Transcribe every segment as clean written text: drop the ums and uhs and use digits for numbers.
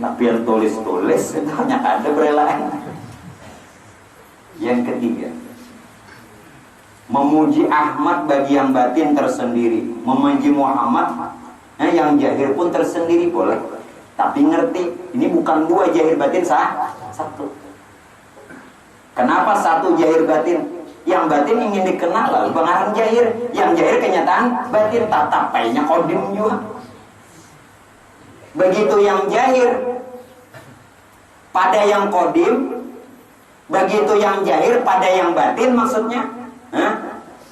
Nah, biar tulis-tulis itu hanya ada berelaan. Yang ketiga, memuji Ahmad bagi yang batin tersendiri, memuji Muhammad yang jahir pun tersendiri boleh. Tapi ngerti, ini bukan dua jahir batin satu. Kenapa satu jahir batin? Yang batin ingin dikenal, lalu pengarang jahir. Yang jahir kenyataan batin, tatapainya kodim juga. Begitu yang jahir pada yang kodim, begitu yang jahir pada yang batin maksudnya.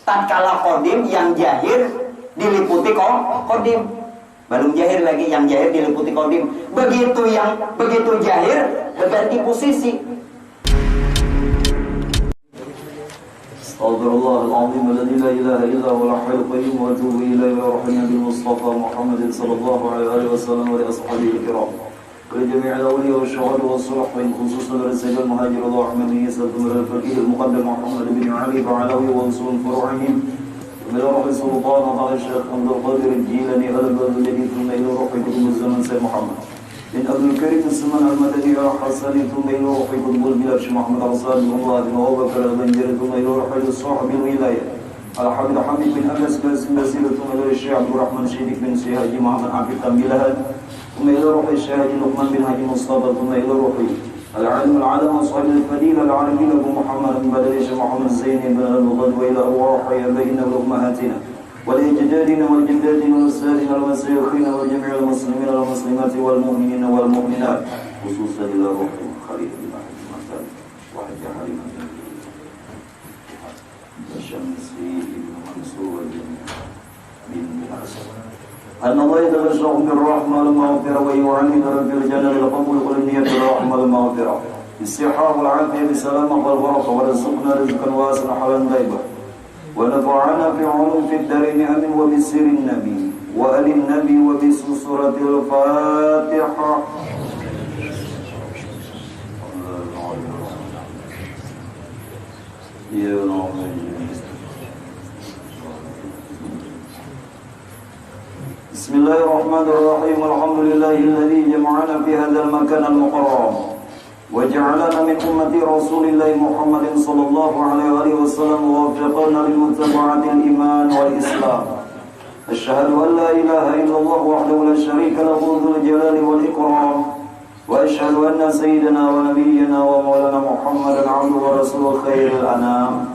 Tatkala kodim yang jahir diliputi kodim, belum jahir lagi yang jahir diliputi kodim. Begitu jahir berganti posisi. Astagfirullahaladzim alladzi la ilaha illa huwal hayyul qayyum wa atubu ilaihi wa rahmatullahi bil mustafa Muhammadin sallallahu alaihi wasallam wa ashabihi kiram wa jami'il awliya wa syuhada wa salihin khususan rasul al-muhajir wa rahmatullahi sallallahu al-faqih al-muqaddam Muhammad bin Ali Ba'alawi wa usul furu'ihim ila ruh sultan wa Syekh Abdul Qadir al-Jilani al-Baghdadi thumma ila ruh kutub zaman Sayyid Muhammad من أبو الكريم السمان المدني الحسن ثم إلى روح قطب البلاد محمد رسول الله وأبو بكر البنجر ثم إلى روح الصحب الولاية الحمد حميد بن أنس بن بسير ثم إلى الشيخ عبد الرحمن شيخ بن سياج محمد عبد التنبيلهاد ثم إلى روح الشيخ لقمان بن حاج مصطفى ثم إلى روح العالم العالم وصحب الفضيلة العالمين أبو محمد بن بدريش محمد زين بن الغد وإلى أرواح أبينا وأمهاتنا ولأجدادنا والجدادنا والسادنا والمسيخين وجميع المسلمين والمسلمات والمؤمنين والمؤمنات خصوصا إلى روح خليل بن محمد وحج حليم وشمسي بن منصور وجميع بن حسن أن الله يتغشعهم بالرحمة المغفرة ويعلمنا في الجنة القبول والنية الرحمة المغفرة بالصحة والعافية بالسلامة والبركة ورزقنا رزقا واسعا حلالا طيبا ونفعنا في علوم في الدارين آمين وبسر النبي وآل النبي وبسورة الفاتحة بسم الله الرحمن الرحيم الحمد لله الذي جمعنا في هذا المكان المكرم وجعلنا من أمة رسول الله محمد صلى الله عليه وسلم ووفقنا لمتابعة الإيمان والإسلام أشهد أن لا إله إلا الله وحده لا شريك له ذو الجلال والإكرام وأشهد أن سيدنا ونبينا ومولانا محمدا عبده ورسوله خير الأنام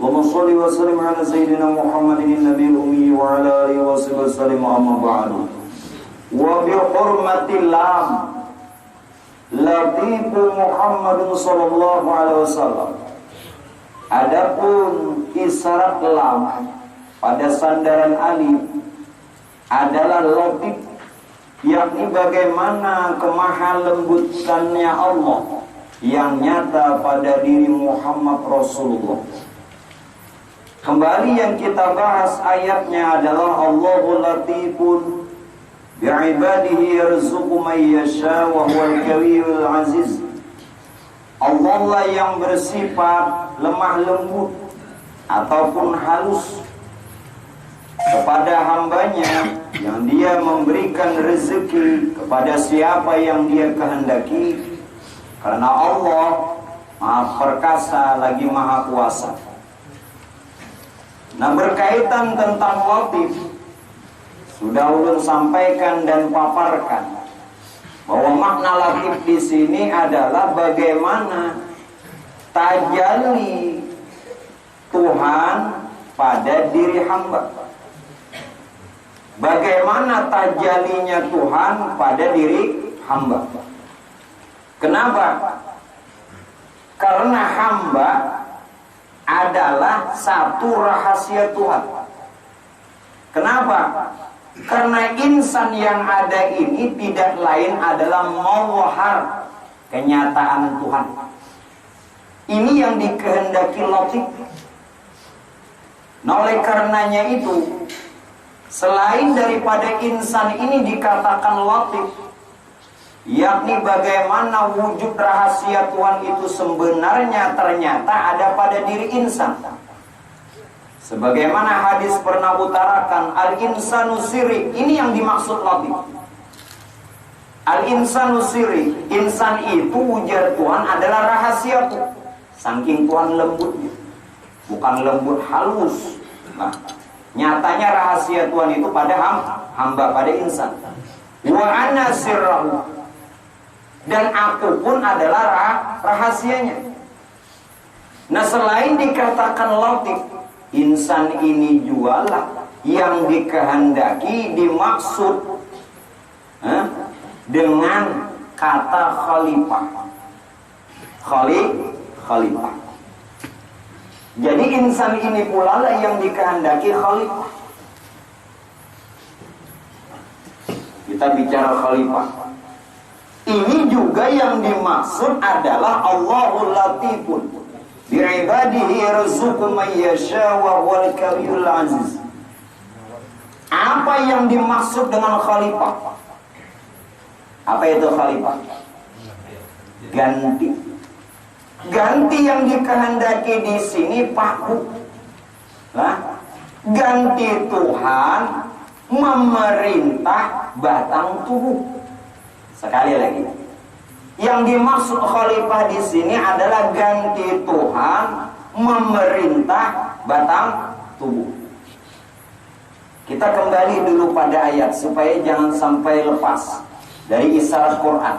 اللهم صل وسلم على سيدنا محمد النبي الأمي وعلى آله وصحبه وسلم أما بعد وبحرمة اللام Latifu Muhammadun sallallahu alaihi wasallam. Adapun isyarat lam pada sandaran alif adalah latif, yakni bagaimana kemahalembutannya Allah yang nyata pada diri Muhammad Rasulullah. Kembali yang kita bahas ayatnya adalah Allahu latifun bi'ibadihi yarzuqu man yasha wa huwal qawiyyul aziz. Allah lah yang bersifat lemah lembut ataupun halus kepada hambanya, yang dia memberikan rezeki kepada siapa yang dia kehendaki, karena Allah Maha Perkasa lagi Maha Kuasa. Nah, berkaitan tentang latif, sudah ulun sampaikan dan paparkan bahwa makna latif di sini adalah bagaimana tajalli Tuhan pada diri hamba. Bagaimana tajallinya Tuhan pada diri hamba. Kenapa? Karena hamba adalah satu rahasia Tuhan. Kenapa? Karena insan yang ada ini tidak lain adalah mawhar, kenyataan Tuhan. Ini yang dikehendaki latif. Nah, oleh karenanya itu, selain daripada insan ini dikatakan latif, yakni bagaimana wujud rahasia Tuhan itu sebenarnya ternyata ada pada diri insan. Sebagaimana hadis pernah utarakan, al-insanu sirik, ini yang dimaksud latif. Al-insanu sirri, insan itu ujar Tuhan adalah rahasia Tuhan. Saking Tuhan lembutnya, bukan lembut halus. Nah, nyatanya rahasia Tuhan itu pada hamba, pada insan. Wa ana sirrahu, dan aku pun adalah rahasianya. Nah, selain dikatakan latif, insan ini jualah yang dikehendaki dimaksud dengan kata khalifah. Khalifah. Jadi insan ini pula lah yang dikehendaki khalifah. Kita bicara khalifah. Ini juga yang dimaksud adalah Allahul Latifun bi'ibadihi yarzuqu man yasha wa huwal kawiyyul aziz. Apa yang dimaksud dengan khalifah? Apa itu khalifah? Ganti. Ganti yang dikehendaki di sini paku. Nah, ganti Tuhan memerintah batang tubuh. Sekali lagi, yang dimaksud khalifah di sini adalah ganti Tuhan memerintah batang tubuh. Kita kembali dulu pada ayat supaya jangan sampai lepas dari isyarat Quran.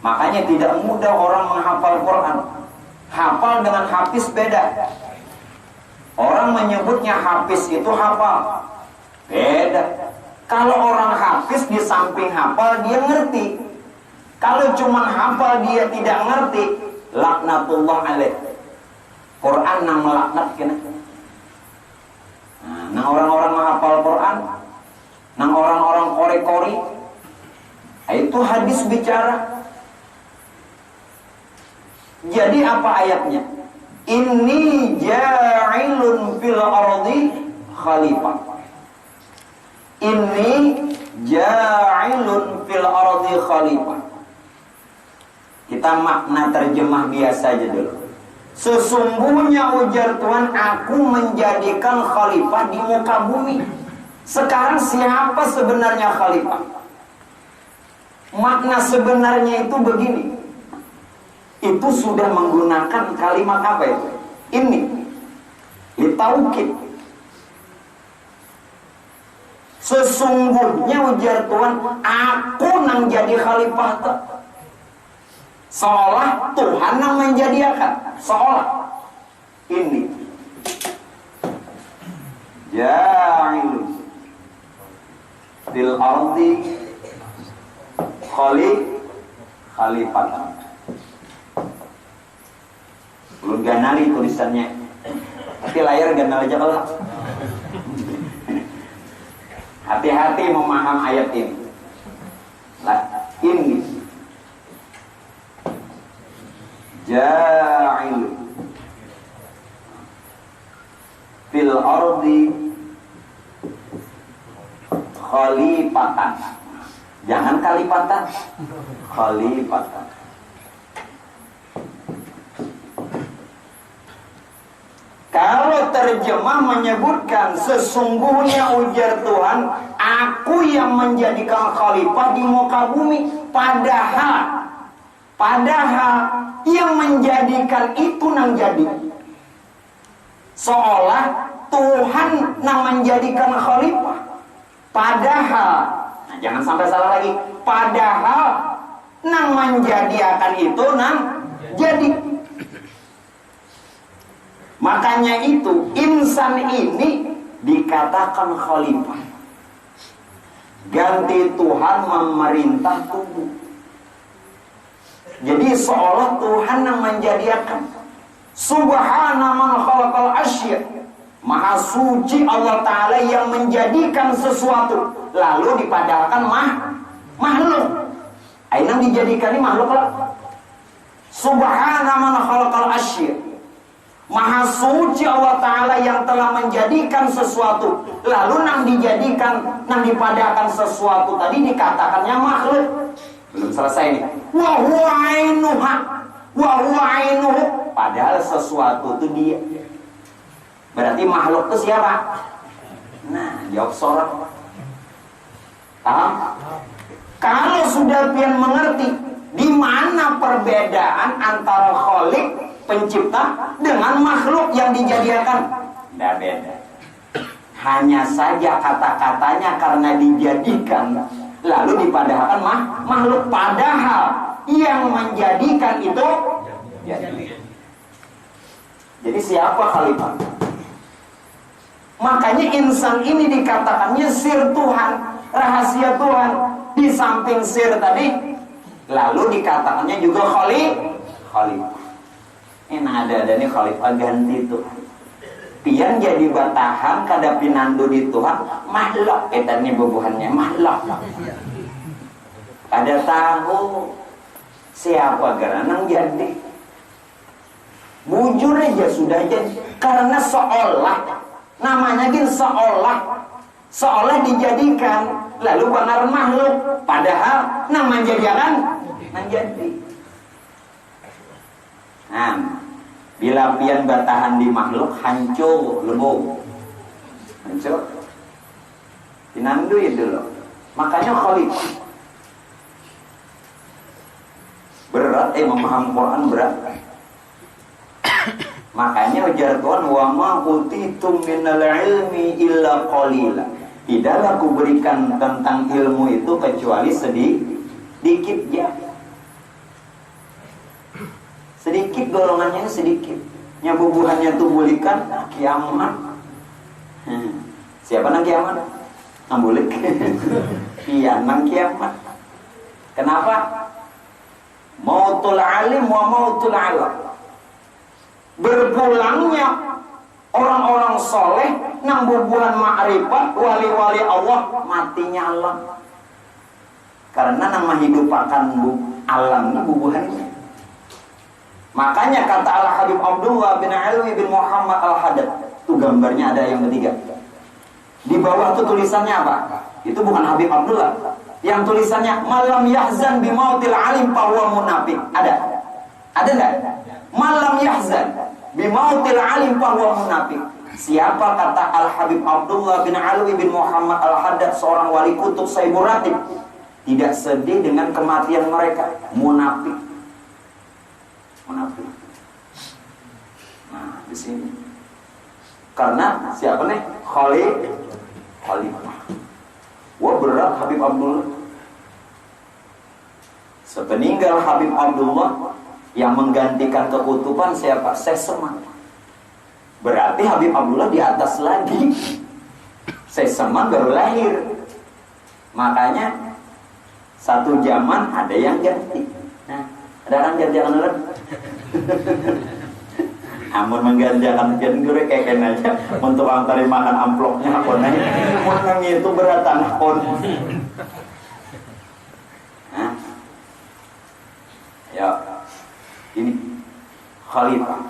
Makanya tidak mudah orang menghafal Quran. Hafal dengan hafiz beda. Orang menyebutnya hafiz itu hafal, beda. Kalau orang hafiz di samping hafal dia ngerti. Kalau cuma hafal dia tidak ngerti, laknatullah alaih. Quran nang melaknat kena. Nah, orang-orang menghafal Quran, nang orang-orang kori-kori, itu hadis bicara. Jadi apa ayatnya? Inni ja'ilun fil ardi khalifah. Inni ja'ilun fil ardi khalifah. Kita makna terjemah biasa aja dulu. Sesungguhnya ujar Tuhan, aku menjadikan khalifah di muka bumi. Sekarang siapa sebenarnya khalifah? Makna sebenarnya itu begini. Itu sudah menggunakan kalimat apa itu? Ini litaukid. Sesungguhnya ujar Tuhan, aku nang jadi khalifah tuh. Seolah Tuhan yang menjadikan, seolah ini ja'ilun fil ardi khalifatan. Belum ganali tulisannya, tapi layar ganal aja kalau. Hati-hati memaham ayat ini. Lah, ini ja'il fil ardi khalifatan. Jangan kalipatan, khalifatan. Kalau terjemah menyebutkan sesungguhnya ujar Tuhan, aku yang menjadikan khalifah di muka bumi. Padahal yang menjadikan itu nang jadi. Seolah Tuhan nang menjadikan khalifah. Padahal, nah jangan sampai salah lagi. Padahal nang menjadikan itu nang jadi. Makanya itu insan ini dikatakan khalifah. Ganti Tuhan memerintah tubuh. Jadi seolah Tuhan yang menjadikan. Subhana man khalaqal asya. Maha suci Allah Ta'ala yang menjadikan sesuatu lalu dipadahkan makhluk. Ainang dijadikan ini makhluk lah. Subhana man khalaqal asya. Maha suci Allah Ta'ala yang telah menjadikan sesuatu lalu nang dijadikan, nang dipadahkan sesuatu tadi dikatakannya makhluk. Belum selesai nih. Wa huwa ainuha, wa huwa ainuhu. Padahal sesuatu itu dia. Berarti makhluk itu siapa? Nah, jawab sorot. Paham? Kalau sudah pian mengerti di mana perbedaan antara Khalik pencipta dengan makhluk yang dijadikan, tidak beda. Hanya saja kata-katanya karena dijadikan lalu dipadahkan makhluk, padahal yang menjadikan itu jadi. Jadi siapa khalifah? Makanya insan ini dikatakannya sir Tuhan, rahasia Tuhan. Di samping sir tadi, lalu dikatakannya juga khalifah. Ini ada nih khalifah ganti Tuhan. Pian jadi batahan kada pinandu di Tuhan, makhluk kita nih bubuhannya makhluk. Kada tahu siapa geranang jadi. Bujur aja sudah jadi. Karena seolah namanya gin seolah dijadikan lalu benar makhluk, padahal nama jadikan menjadi. Nah, bila pian batahan di makhluk hancur lebur, hancur pinandu itu loh. Makanya khalifah berat, memaham Quran berat. Makanya ujar Tuhan, wa ma utitum minal ilmi illa qalila. Tidaklah aku berikan tentang ilmu itu kecuali sedikit ya. Sedikit, golongannya sedikit. Nyabubuhannya tuh bulikan kiamat. Siapa nang kiamat? Ambulik. Iya, nang kiamat. Kenapa? Mautul alim wa mautul alam. Berpulangnya orang-orang soleh nang bubuhan ma'rifat wali-wali Allah, matinya Allah. Karena nang menghidupakan alam bubuhannya. Makanya kata Al-Habib Abdullah bin Alwi bin Muhammad Al-Haddad, itu gambarnya ada yang ketiga. Di bawah itu tulisannya apa? Itu bukan Habib Abdullah. Yang tulisannya malam yahzan bimautil alim fahuwa munafik. Ada? Ada enggak? Malam yahzan bimautil alim fahuwa munafik. Siapa kata Al-Habib Abdullah bin Alwi bin Muhammad Al-Haddad, seorang wali kutub Saibur Ratib, tidak sedih dengan kematian mereka, munafik. Munafik. Nah, di sini. Karena siapa nih? Khalifah. Wah, berat Habib Abdullah. Sepeninggal Habib Abdullah, yang menggantikan kekutuban siapa? Syekh Seman. Berarti Habib Abdullah di atas lagi. Syekh Seman baru lahir. Makanya satu zaman ada yang ganti. Nah, ada orang gantian lagi. Amun mengganjakan jen gue keken aja untuk antarin makan amplopnya apa nih? Menang itu beratan pun. Ya, ini khalifah.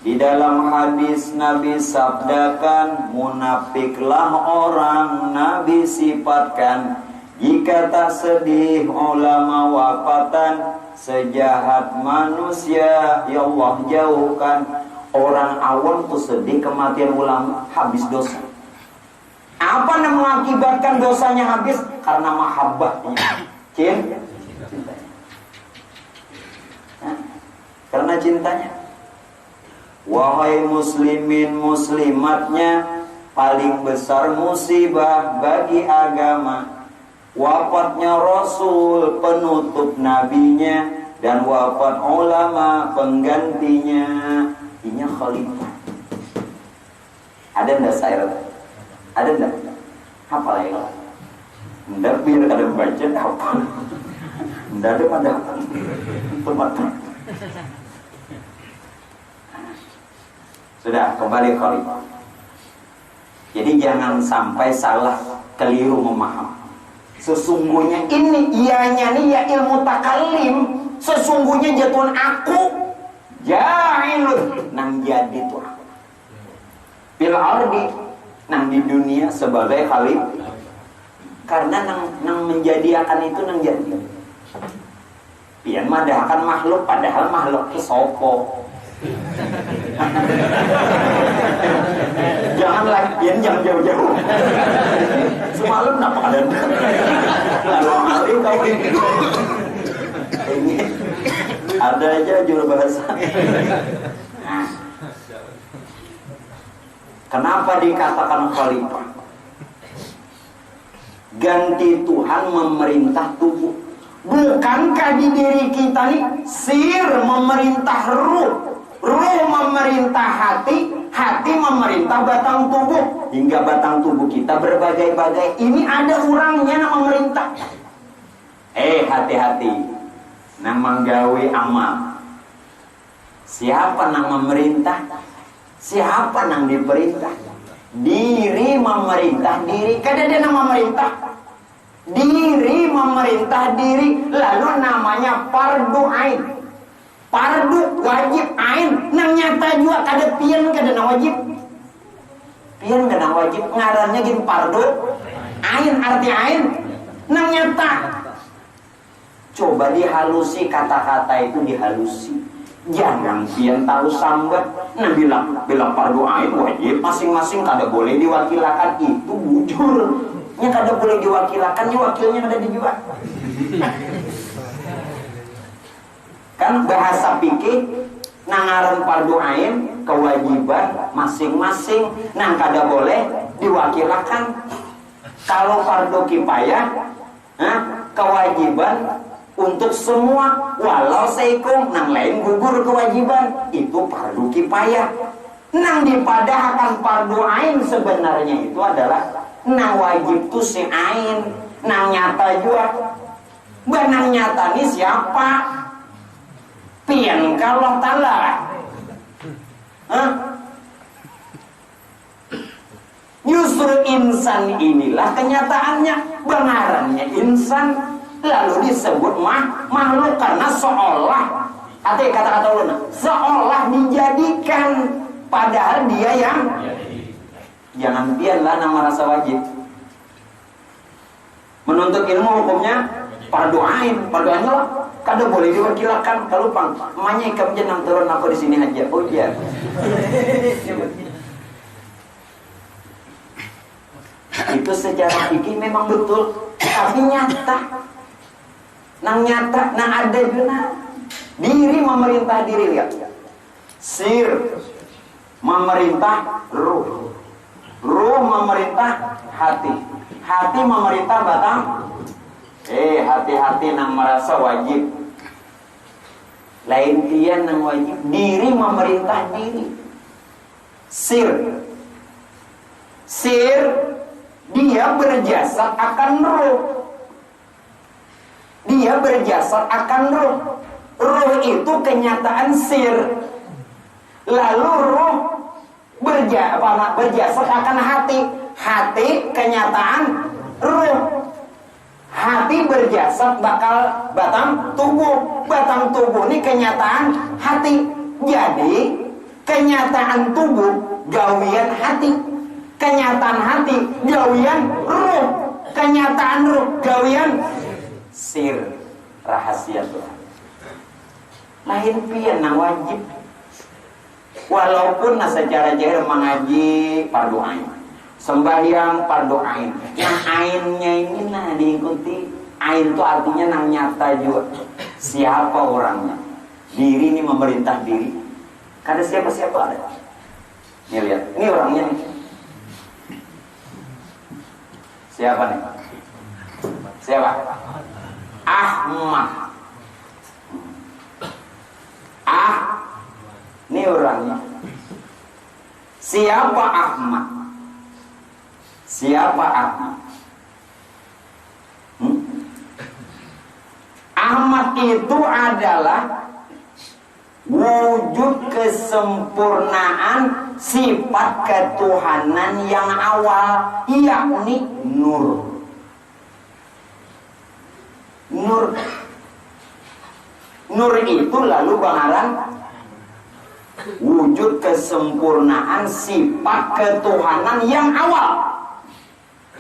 Di dalam hadis Nabi sabdakan, munafiklah orang Nabi sifatkan. Jika tak sedih ulama wafatan, sejahat manusia ya Allah jauhkan. Orang awam tuh sedih kematian ulama, habis dosa. Apa yang mengakibatkan dosanya habis? Karena mahabbahnya, cintanya. Karena cintanya. Wahai muslimin muslimatnya, paling besar musibah bagi agama wafatnya Rasul penutup nabinya, dan wafat ulama penggantinya. Ini khalifah. Ada ndak syair? Ada ndak? Apa lagi? Ndak biar kada baca apa? Ndak ada pada tempat. Sudah, kembali khalifah. Jadi jangan sampai salah, keliru memaham. Sesungguhnya ini ianya nih ya ilmu takalim. Sesungguhnya jatuhan aku jahilun, nang jadi tuh aku bil ardi, nang di dunia sebagai khalifah. Karena nang menjadi akan itu nang jadi. Pian madahkan makhluk, padahal makhluk itu sopo. Jangan lagi Pian jangan jauh-jauh. Semalam kenapa ada? Lalu kali kau ini ada aja juru bahasa. Nah, kenapa dikatakan khalifah? Ganti Tuhan memerintah tubuh. Bukankah di diri kita nih sir memerintah ruh, ruh memerintah hati, hati memerintah batang tubuh, hingga batang tubuh kita berbagai-bagai. Ini ada orangnya yang memerintah. Hati-hati, nama gawe amal. Siapa yang memerintah? Siapa yang diperintah? Diri memerintah diri. Kada ada nama memerintah. Diri memerintah diri. Lalu namanya fardu ain. Fardu wajib ain. Nang nyata juga kada pian kada na wajib. Pian kada wajib ngarannya gini fardu ain, arti ain nang nyata. Coba dihalusi kata-kata itu, dihalusi. Jangan pian tahu sambat. Nah bilang fardu ain wajib masing-masing kada boleh diwakilakan, itu bujur. Nya kada boleh diwakilakan, nya wakilnya kada dijual. Kan bahasa fikih nangaran fardu ain kewajiban masing-masing, nang kada boleh diwakilakan. Kalau fardu kifayah, kewajiban untuk semua, walau seikum nang lain gugur kewajiban, itu fardu kifayah. Nang dipadahkan fardu ain sebenarnya itu adalah nang wajib tu si ain, nang nyata juga. Benang nyata ni siapa? Pian kalau taala. Justru insan inilah kenyataannya, benarannya insan, lalu disebut makhluk karena seolah, atau kata-kata ulun, seolah dijadikan, padahal dia yang. Jangan pianlah nama rasa wajib. Menuntut ilmu hukumnya fardu ain, fardu ain lah. Kada boleh diwakilkan. Kalau pang, emaknya ikam jenang turun aku di sini aja. Oh iya. Itu secara fikih memang betul, tapi nyata. Nang nyata, nang ada juga. Diri memerintah diri, lihat. Sir memerintah ruh. Ruh memerintah hati. Hati memerintah batang. Hati-hati nang merasa wajib. Lain pian nang wajib. Diri memerintah diri. Sir. Sir, dia berjasad akan ruh. Dia berjasad akan ruh. Ruh itu kenyataan sir. Lalu ruh berjasad akan hati. Hati kenyataan ruh. Hati berjasad bakal batang tubuh. Batang tubuh ini kenyataan hati. Jadi kenyataan tubuh gawian hati. Kenyataan hati gawian ruh. Kenyataan ruh gawian sir, rahasia Tuhan. Lain pian nang wajib. Walaupun secara jahir mengaji fardu ain, sembahyang fardu ain, yang ainnya ini nah diikuti. Ain itu artinya nang nyata juga. Siapa orangnya? Diri ini memerintah diri. Kada siapa-siapa ada. Nih lihat, ini orangnya nih. Siapa nih? Siapa? Ahmad. Ini orangnya. Siapa Ahmad? Siapa Ahmad? Ahmad itu adalah wujud kesempurnaan sifat ketuhanan yang awal, yakni nur. Nur itu lalu bangaran wujud kesempurnaan sifat ketuhanan yang awal.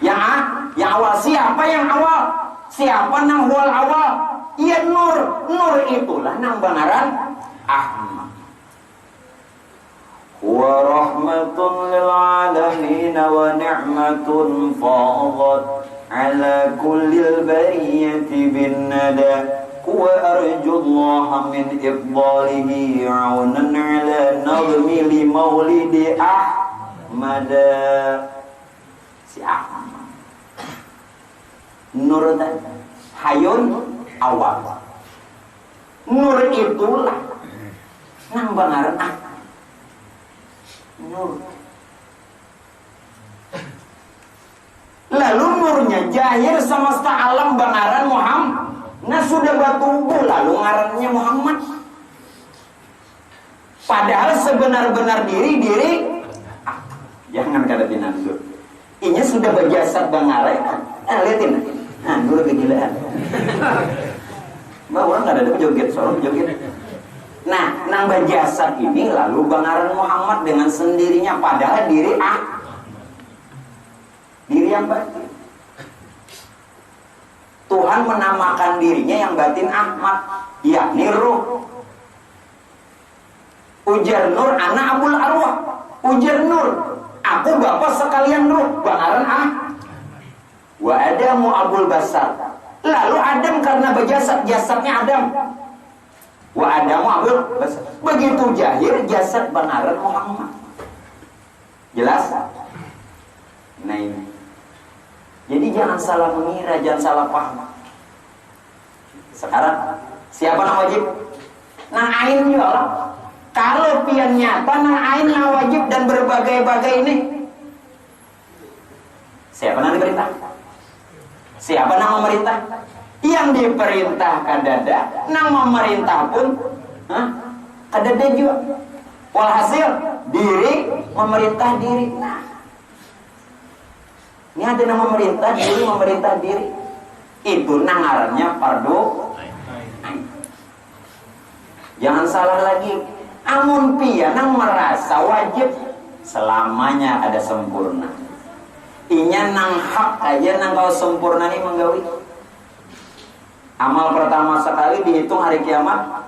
Yang awal, siapa yang awal? Siapa nang awal? Iya nur. Nur itulah nang bangaran Ahmad. wa rahmatun lil alamin wa ni'matun fadat ala kullil bariyati bin nada wa arjullaha min ifdalihi aunan ala nazmi li maulidi Ahmad. Si Ahmad nur hayun awal nur itulah nang bangaran nur. Lalu nurnya jahir semesta alam bangaran Muhammad. Nah sudah batubu lalu ngarannya Muhammad. Padahal sebenar-benar diri jangan kada binandur. Ini sudah berjasad bangaran. Lihatin. Nah, nur kegilaan. Mbak orang nggak ada joget, soalnya joget. Nah, nang berjasad ini lalu bangaran Muhammad dengan sendirinya, padahal diri yang batin. Tuhan menamakan dirinya yang batin Ahmad, yakni ruh. Ujar nur, anak abul arwah. Ujar nur, aku bapak sekalian ruh, bangaran Wa Adamu abul basar. Lalu Adam karena berjasad, jasadnya Adam. Wa Adamu abul basar. Begitu jahir jasad bangaran Muhammad. Jelas? Nah ini. Jadi jangan salah mengira, jangan salah paham. Sekarang siapa yang wajib? Nang ain ya Allah. Kalau pian nyata nang ain yang wajib dan berbagai-bagai ini. Siapa yang diperintah? Siapa yang memerintah? Yang diperintahkan dada, nang memerintah pun kadada juga. Walhasil diri memerintah diri. Nah, ini ada nama memerintah diri. Itu nangarannya fardu. Jangan salah lagi. Amun pianang merasa wajib selamanya ada sempurna. Inya nang hak aja nang kau sempurna ini menggawi. Amal pertama sekali dihitung hari kiamat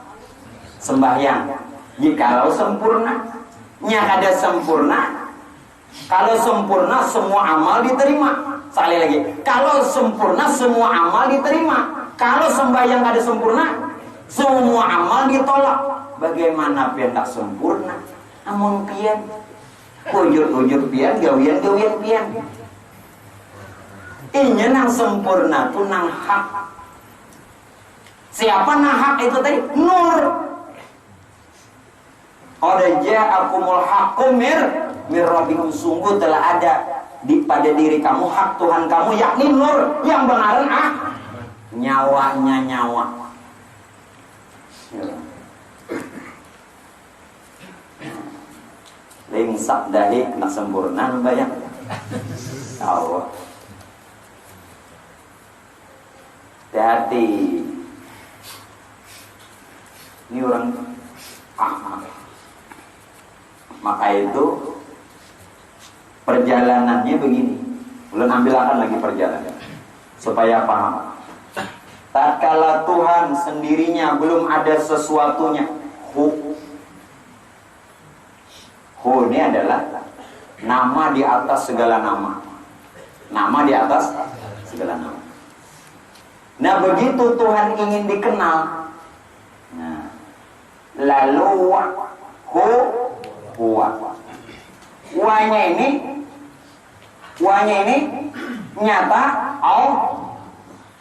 sembahyang. Jikalau sempurna, nya ada sempurna. Kalau sempurna semua amal diterima. Sekali lagi, kalau sempurna semua amal diterima. Kalau sembahyang ada sempurna, semua amal ditolak. Bagaimana pian tak sempurna? Amun pian, ujur pian, gawian pian. Inya nang sempurna tuh nang hak. Siapa nang hak itu tadi? Nur. Ja'akumul haqqu mir rabbikum, sungguh telah ada pada diri kamu hak Tuhan kamu, yakni nur yang benaran nyawanya nyawa. Lingsak dahi kena sempurna bayang. Allah. Hati-hati. Ini orang maka itu perjalanannya begini. Belum ambilkan lagi perjalanan supaya paham. Tatkala Tuhan sendirinya belum ada sesuatunya, hu ini adalah nama di atas segala nama. Nama di atas segala nama. Nah begitu Tuhan ingin dikenal, nah lalu huwa. Wanya ini nyata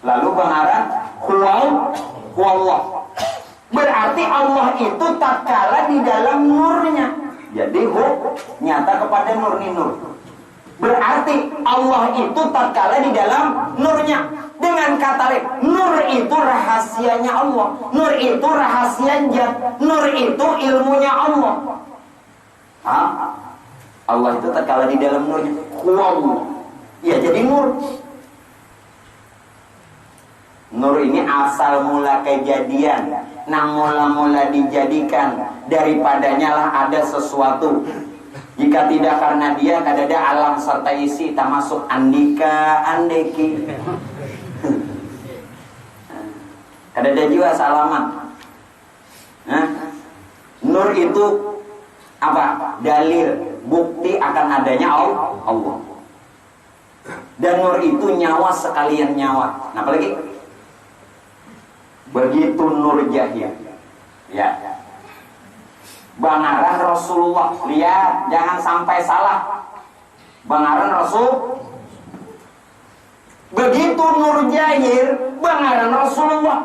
lalu pengarang huwallah. Berarti Allah itu tatkala di dalam nurnya. Jadi nyata kepada nur. Berarti Allah itu tatkala di dalam nurnya. Dengan kata lain, nur itu rahasianya Allah. Nur itu rahasia zat. Nur itu ilmunya Allah. Allah itu tatkala di dalam nurnya. Huwallah. Ya jadi nur. Nur ini asal mula kejadian. Nang mula-mula dijadikan. Daripadanya lah ada sesuatu. Jika tidak karena dia, kadada alam serta isi termasuk andika, andeki. Kadada juga salaman. Nur itu Apa? Dalil, bukti akan adanya Allah. Dan nur itu nyawa sekalian nyawa. Nah, apalagi? Begitu nur jahir. Ya. Bangaran Rasulullah. Lihat, jangan sampai salah. Bangaran Rasul. Begitu nur jahir, bangaran Rasulullah.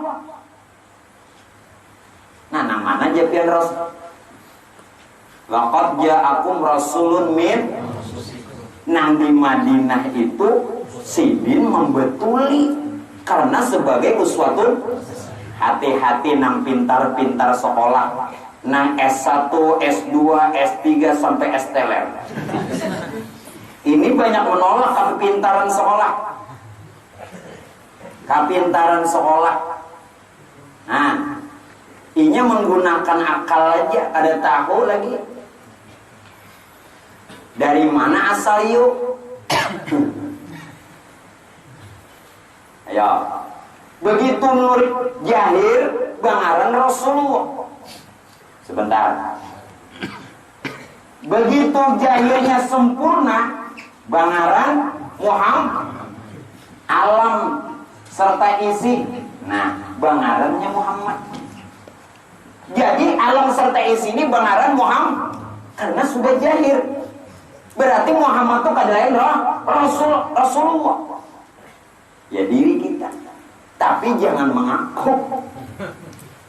Nah, namanya japian Rasul. Laqad ja'akum rasulun min. Nang di Madinah itu Sidin membetuli karena sebagai uswatun. Hati-hati nang pintar-pintar sekolah, nang S1, S2, S3 sampai S-teler. Ini banyak menolak kepintaran sekolah. Kepintaran sekolah. Nah, inya menggunakan akal aja, ada tahu lagi. Dari mana asal yuk? Ayo. Begitu nur jahir, bangaran Rasulullah. Sebentar. Begitu jahirnya sempurna, bangaran Muhammad. Alam serta isi. Nah, bangarannya Muhammad. Jadi alam serta isi ini bangaran Muhammad karena sudah jahir. Berarti Muhammad itu kadain Rasulullah. Ya diri kita. Tapi jangan mengaku.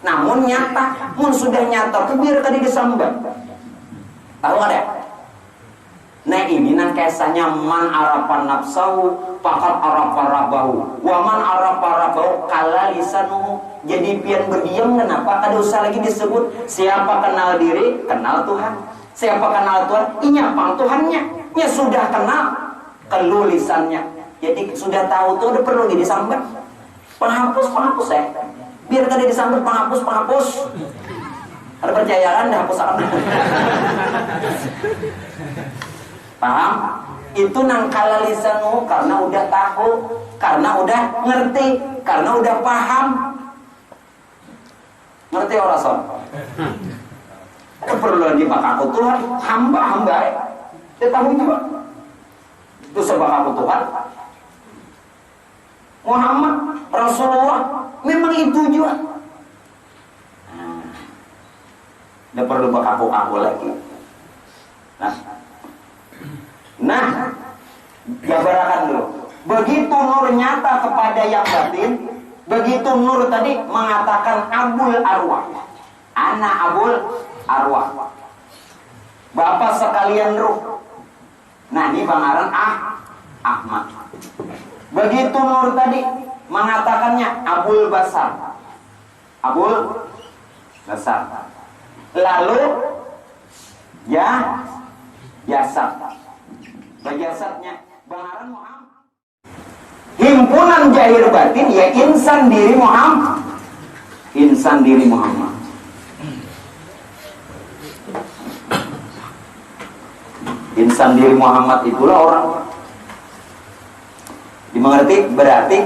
Namun nyata, mun sudah nyata itu biar tadi disambat. Tahu ada? Nah ini nang kisahnya man arapan nafsahu faqad arafa rabbahu wa man arafa rabbahu kala lisanuhu. Jadi pian berdiam kenapa? Kada usah lagi disebut siapa kenal diri, kenal Tuhan. Siapa kenal Tuhan, inyapang Tuhannya. Ya sudah kenal, kelu lisannya. Jadi sudah tahu tuh udah perlu disambat. Penghapus ya. Biar tadi disambut penghapus. Ada percayaan dah hapus akan. Paham? Itu nang kala lisanu karena udah tahu, karena udah ngerti, karena udah paham. Ngerti orang son? Perlu lagi bakaku Tuhan, hamba ya. Dia tahu juga. Itu sebab aku Tuhan. Muhammad, Rasulullah, memang itu juga. Tidak perlu bakaku-kaku lagi. Nah, jabarakan dulu. Begitu nur nyata kepada yang batin, begitu nur tadi mengatakan abul arwah. Anak abul arwah. Bapak sekalian ruh. Nah, ini bangaran Ahmad. Begitu nur tadi mengatakannya Abul Basar. Abul Basar. Lalu jasad. Berjasadnya bangaran Muhammad. Himpunan jahir batin ya insan diri Muhammad. Insan diri Muhammad. Insan diri Muhammad itulah orang. Dimengerti? Berarti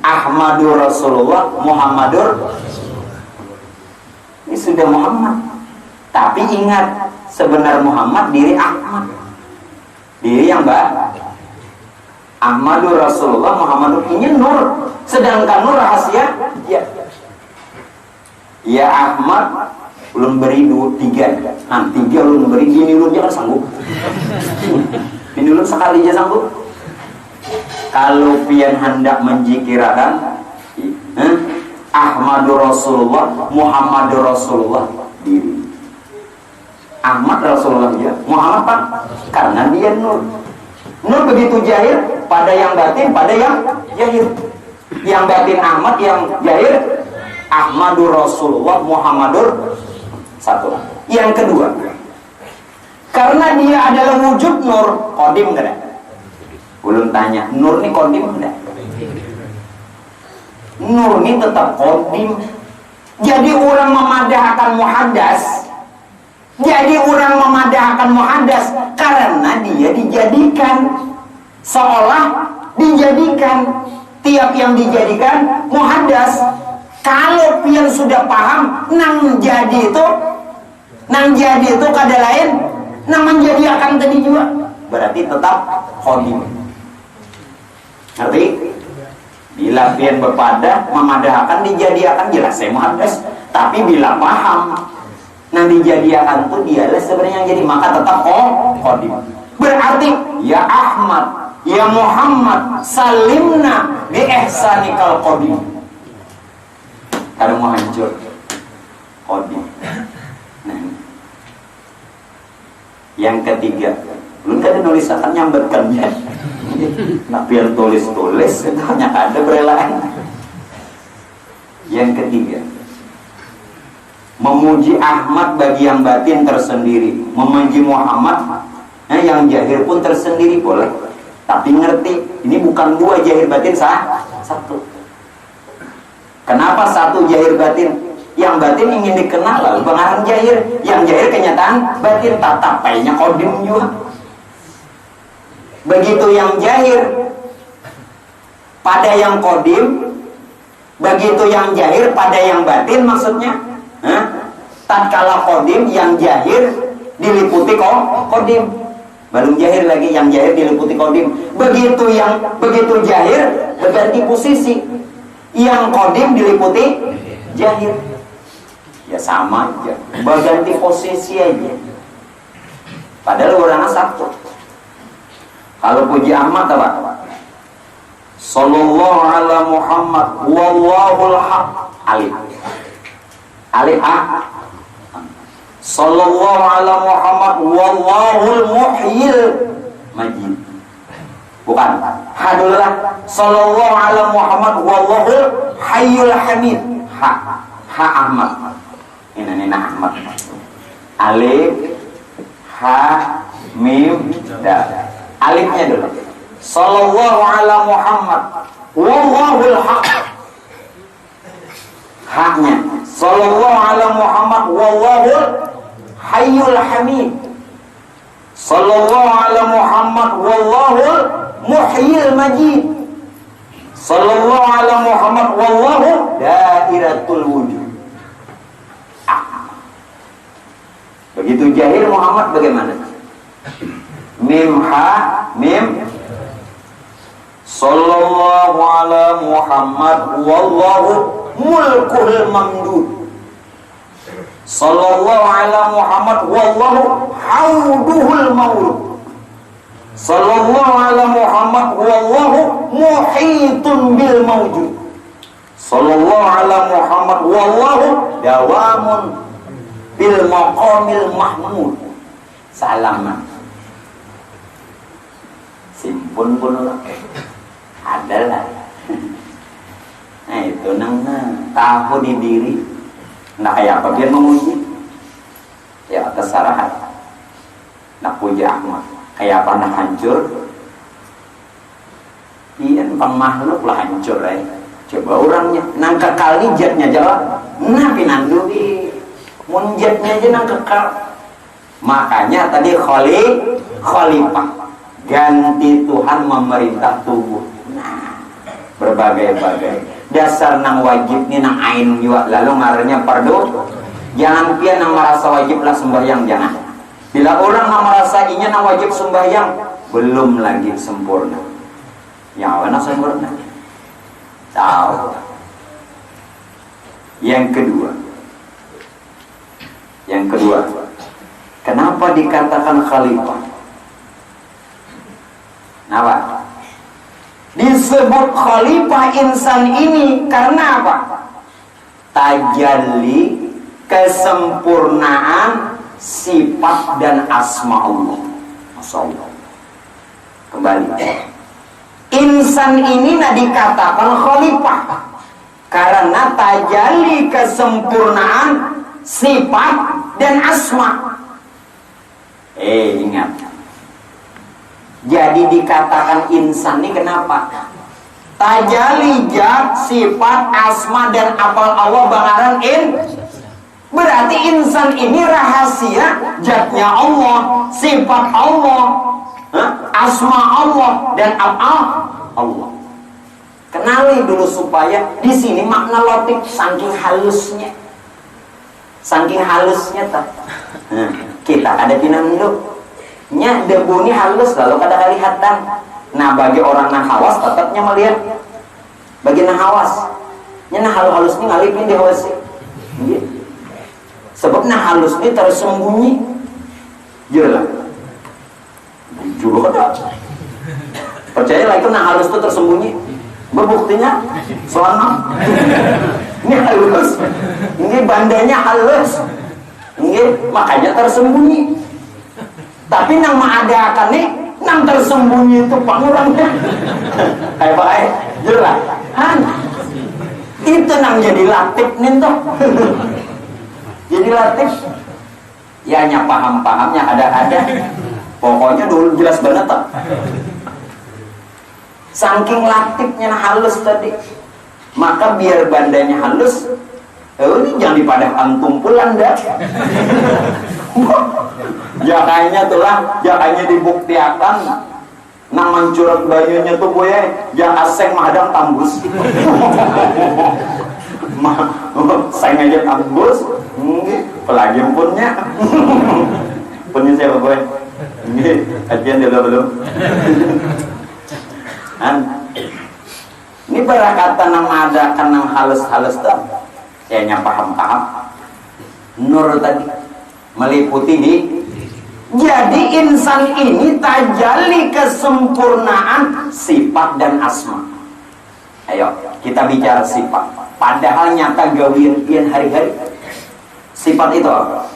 Ahmadur Rasulullah, Muhammadur. Ini sudah Muhammad. Tapi ingat, sebenar Muhammad diri Ahmad. Diri yang Ahmadur Rasulullah, Muhammadur. Ini nur. Sedangkan nur rahasia ya Ahmad belum beri 2, 3. Nah, 3 belum beri, gini lu jangan sanggup. Ini lu sekali aja sanggup. Kalau pian hendak menjikirakan Ahmadur Rasulullah, Muhammadur Rasulullah diri. Ahmad Rasulullah ya, Muhammad Pak, karena dia nur. Nur begitu jahir pada yang batin, pada yang jahir. Yang batin Ahmad, yang jahir Ahmadur Rasulullah, Muhammadur satu. Yang kedua, karena dia adalah wujud nur, qadim enggak? Belum tanya, nur ini qadim enggak? Nur ini tetap qadim. Jadi orang memadahkan muhaddas. Jadi orang memadahkan muhaddas karena dia dijadikan seolah dijadikan. Tiap yang dijadikan muhaddas. Kalau pian sudah paham nang jadi itu Nang jadi itu kada lain nang menjadi akan tadi juga. Berarti tetap qadim. Ngerti? Bila pian bepada memadahkan dijadiakan jelas saya muhaddas. Tapi bila paham nang dijadiakan itu dialah sebenarnya yang jadi, maka tetap qadim. Berarti ya Ahmad, ya Muhammad, salimna bi ihsanikal qadim. Kada mau hancur qadim. Nah, yang ketiga, belum kada nulisakan nyambatkannya. Tapi yang tulis-tulis itu hanya ada berelaan. Yang ketiga, memuji Ahmad bagi yang batin tersendiri, memuji Muhammad yang jahir pun tersendiri boleh. Tapi ngerti, ini bukan dua jahir batin satu. Kenapa satu jahir batin? Yang batin ingin dikenal lalu pengarang jahir, yang jahir kenyataan batin, tatapainya qadim juga. Begitu yang jahir pada yang qadim, begitu yang jahir pada yang batin, maksudnya tatkala qadim yang jahir diliputi qadim, belum jahir lagi yang jahir diliputi qadim. Begitu jahir berganti posisi, yang qadim diliputi jahir. Ya sama aja, berganti posisi aja. Padahal orangnya satu. Kalau puji Ahmad apa? Sallallahu ala Muhammad wallahul haq. Alif A. Sallallahu ala Muhammad wallahul muhyil majid. Bukan. Hadulah. Sallallahu ala Muhammad wallahul hayyul hamid. Ha Ahmad. Ini Ahmad. Alif ha mim dal. Alifnya dulu. Sallallahu ala Muhammad wallahul haq. Haknya. Sallallahu ala Muhammad wallahul hayyul hamid. Sallallahu ala Muhammad wallahul muhyil majid. Sallallahu ala Muhammad wallahu dairatul wujud. Begitu jahir Muhammad bagaimana? Mim ha mim. Sallallahu ala Muhammad wallahu mulkuhul mamdud. Sallallahu ala Muhammad wallahu hauduhul maulud. Sallallahu ala Muhammad wallahu muhitun bil mawjud. Sallallahu ala Muhammad wallahu dawamun bil maqamil mahmud. Salaman. Simpun pun adalah. Nah itu tahu di diri. Nah kayak apa dia memuji? Ya kesalahan. Nak puji Ahmad. Kayak apa nak hancur? Iya pang makhluk lah hancur Coba orangnya nang kekal jatnya jawab. Nah pinandubi. Munjatnya aja nang kekal. Makanya tadi khalifah. Ganti Tuhan memerintah tubuh. Nah, berbagai-bagai. Dasar nang wajib nih nang ain juga. Lalu ngarannya fardu. Jangan pian nang merasa wajib lah sembahyang, jangan. Bila orang nang merasa inya nang wajib sembahyang, belum lagi sempurna. Yang mana sempurna? Tahu. Yang kedua. Kenapa dikatakan khalifah? Kenapa? Disebut khalifah insan ini karena apa? Tajalli kesempurnaan sifat dan asma Allah. Masya Allah. Kembali. Insan ini dikatakan khalifah karena tajalli kesempurnaan sifat dan asma. Ingat. Jadi dikatakan insan ini kenapa? Tajalli zat, sifat, asma dan apal Allah bangaran Berarti insan ini rahasia zatnya Allah, sifat Allah, asma Allah dan apal Allah. Kenali dulu supaya di sini makna lotik saking halusnya. saking halusnya tak. Nah, kita ada pinanduk nya debu ini halus lalu kada kelihatan. Nah bagi orang nah hawas tetapnya melihat. Bagi nah hawas nya nah halus ini ngalipin di hawas sebab nah halus ini tersembunyi jelas juga ada percaya lah itu nah halus itu tersembunyi berbuktinya selama ini halus ini bandanya halus ini makanya tersembunyi tapi nang mengadakan nih nang tersembunyi itu pangurangnya kayak baik jelas itu nang jadi latif nih toh jadi latif ya hanya paham-pahamnya ada pokoknya dulu jelas banget tak saking latifnya halus tadi maka biar bandanya halus ini jangan dipadahkan tumpulan dah jakainya tulah jakainya dibuktiakan nang mencurut bayunya tuh gue yang aseng mahadang tambus seng aja tambus pelagi punnya punya siapa gue kajian dia belum ini berakata nama ada kenang halus-halus tuh kayaknya paham-paham nur tadi meliputi di jadi insan ini tajalli kesempurnaan sifat dan asma. Ayo kita bicara sifat padahal nyata gawian pian hari-hari sifat itu apa?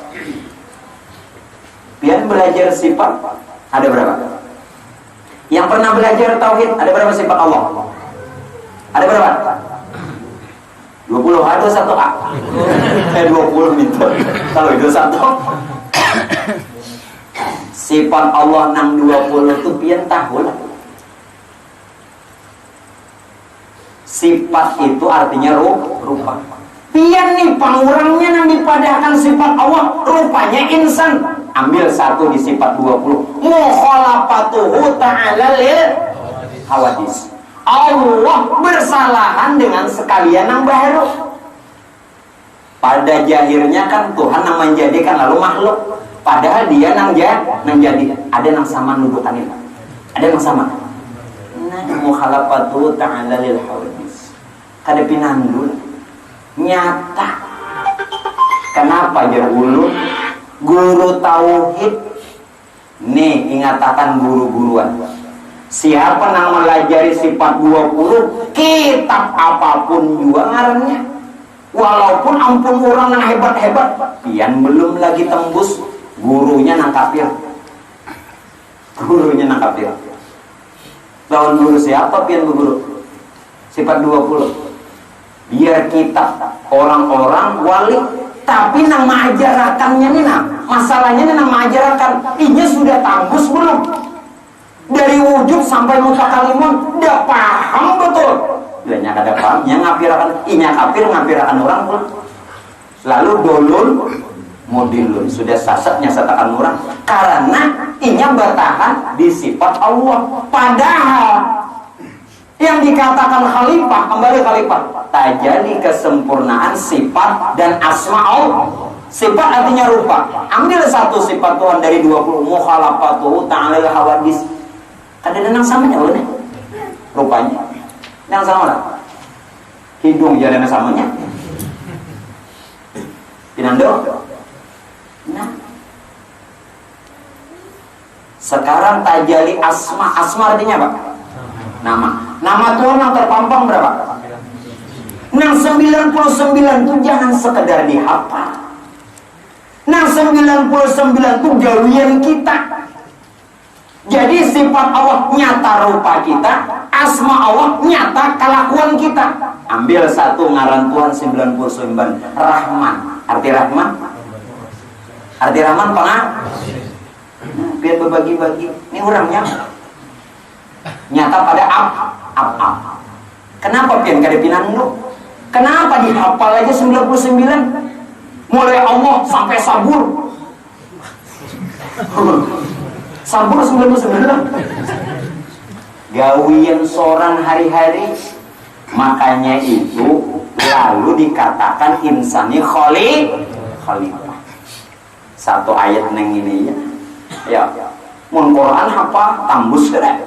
Pian belajar sifat ada berapa? Yang pernah belajar tauhid ada berapa sifat Allah? Ada berapa? 20 ada satu A 20 itu kalau itu satu sifat Allah nang 20 itu pian tahun sifat itu artinya rupa pian nih pangurangnya nang dipadahkan sifat Allah rupanya insan ambil satu di sifat 20 mukhalafatuhu ta'ala lil hawadis Allah bersalahan dengan sekalian yang baru. Pada jahirnya kan Tuhan yang menjadikan lalu makhluk. Padahal dia nang jadi. Ada yang sama nudukan itu. Ada yang sama. Nah, mukhalafatu ta'ala lil hawadis. Kada pinandul. Nyata. Kenapa jar ulu? Guru tauhid. Nih ingatakan guru-guruan. Siapa yang melajari sifat 20 kitab apapun juga ngarannya walaupun ampun orang yang hebat-hebat pian belum lagi tembus gurunya nang kafir lawan guru siapa pian berguru sifat 20 biar kita orang-orang wali tapi nang mengajarakannya nih masalahnya nang mengajarakan inya sudah tembus belum dari wujud sampai mutakalimun udah paham betul bilanya kada paham yang ngapirakan inya ngapirakan orang pun lalu dolun modilun sudah sasatnya satakan orang karena inya bertahan di sifat Allah padahal yang dikatakan khalifah kembali khalifah tajalli kesempurnaan sifat dan asma Allah sifat artinya rupa ambil satu sifat Tuhan dari 20 mukhalafatuhu ta'ala hawadis ada yang samanya loh nih rupanya yang sama lah hidung jadi yang samanya pinando nah sekarang tajalli asma artinya apa? nama Tuhan yang terpampang berapa? yang 99 itu jangan sekedar dihafal yang 99 itu gawian kita. Jadi sifat Allah nyata rupa kita, asma Allah nyata kelakuan kita. Ambil satu ngaran Tuhan 99 Rahman. Arti Rahman? Arti Rahman pengah? Biar berbagi-bagi. Ini orangnya nyata pada ab. Kenapa pian kada pinandu? Kenapa dihafal aja 99? Mulai Allah sampai sabur. Sabur 99 gawian seorang hari-hari makanya itu lalu dikatakan insani khalifah. Satu ayat neng ini ya. Mun Quran apa tambus kena.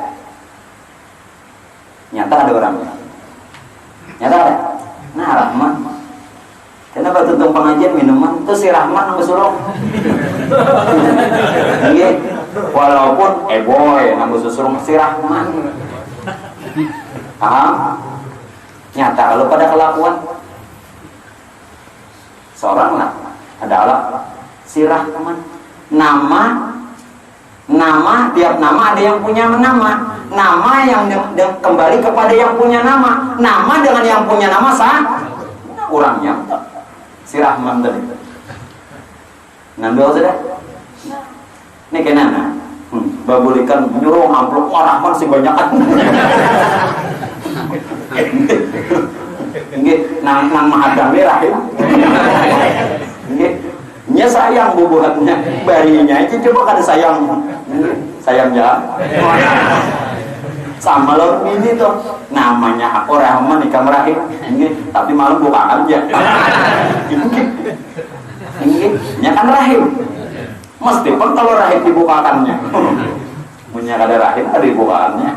Nyata ada orangnya. Nyata ada. Nah Rahman. Kenapa tutup pengajian minuman? Itu si Rahman nanggu suruh. Iya. Walaupun boy nanggu suruh si Rahman. Paham? Nyata kalau pada kelakuan seorang lah adalah si Rahman. Nama tiap nama ada yang punya nama. Nama yang kembali kepada yang punya nama. Nama dengan yang punya nama sah. Orangnya si Rahman tadi. Ngambil sudah. Ini kenapa? Babulikan nyuruh amplop Rahman sih banyakan. Nggih, nang mahadame rahim. Nggih. Nya sayang bubuhannya, barinya itu coba kada sayang. Sayangnya. Sama lo ini tuh namanya aku Rahman ikam rahim. Nggih, tapi malam bukaan aja. Nggih, nya kan rahim. Mesti pun kalau rahim dibukakannya. Punya kada rahim kada dibukakannya.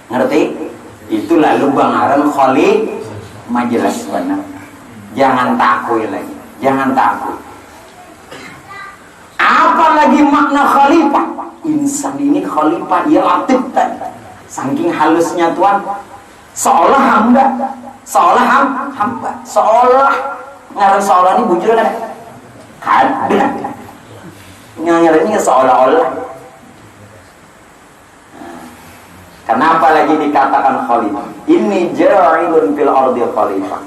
Ngerti? Itu lalu bangaran khali majelis benar. Jangan takut lagi. Jangan takut. Apalagi makna khalifah? Insan ini khalifah, ia latif tadi. Saking halusnya Tuhan, seolah hamba, seolah hamba, seolah ngaran seolah ini bujur kan? Ada. Ngaran ini seolah-olah. Kenapa lagi dikatakan khalifah? Ini ja'ilun fil ardi khalifah.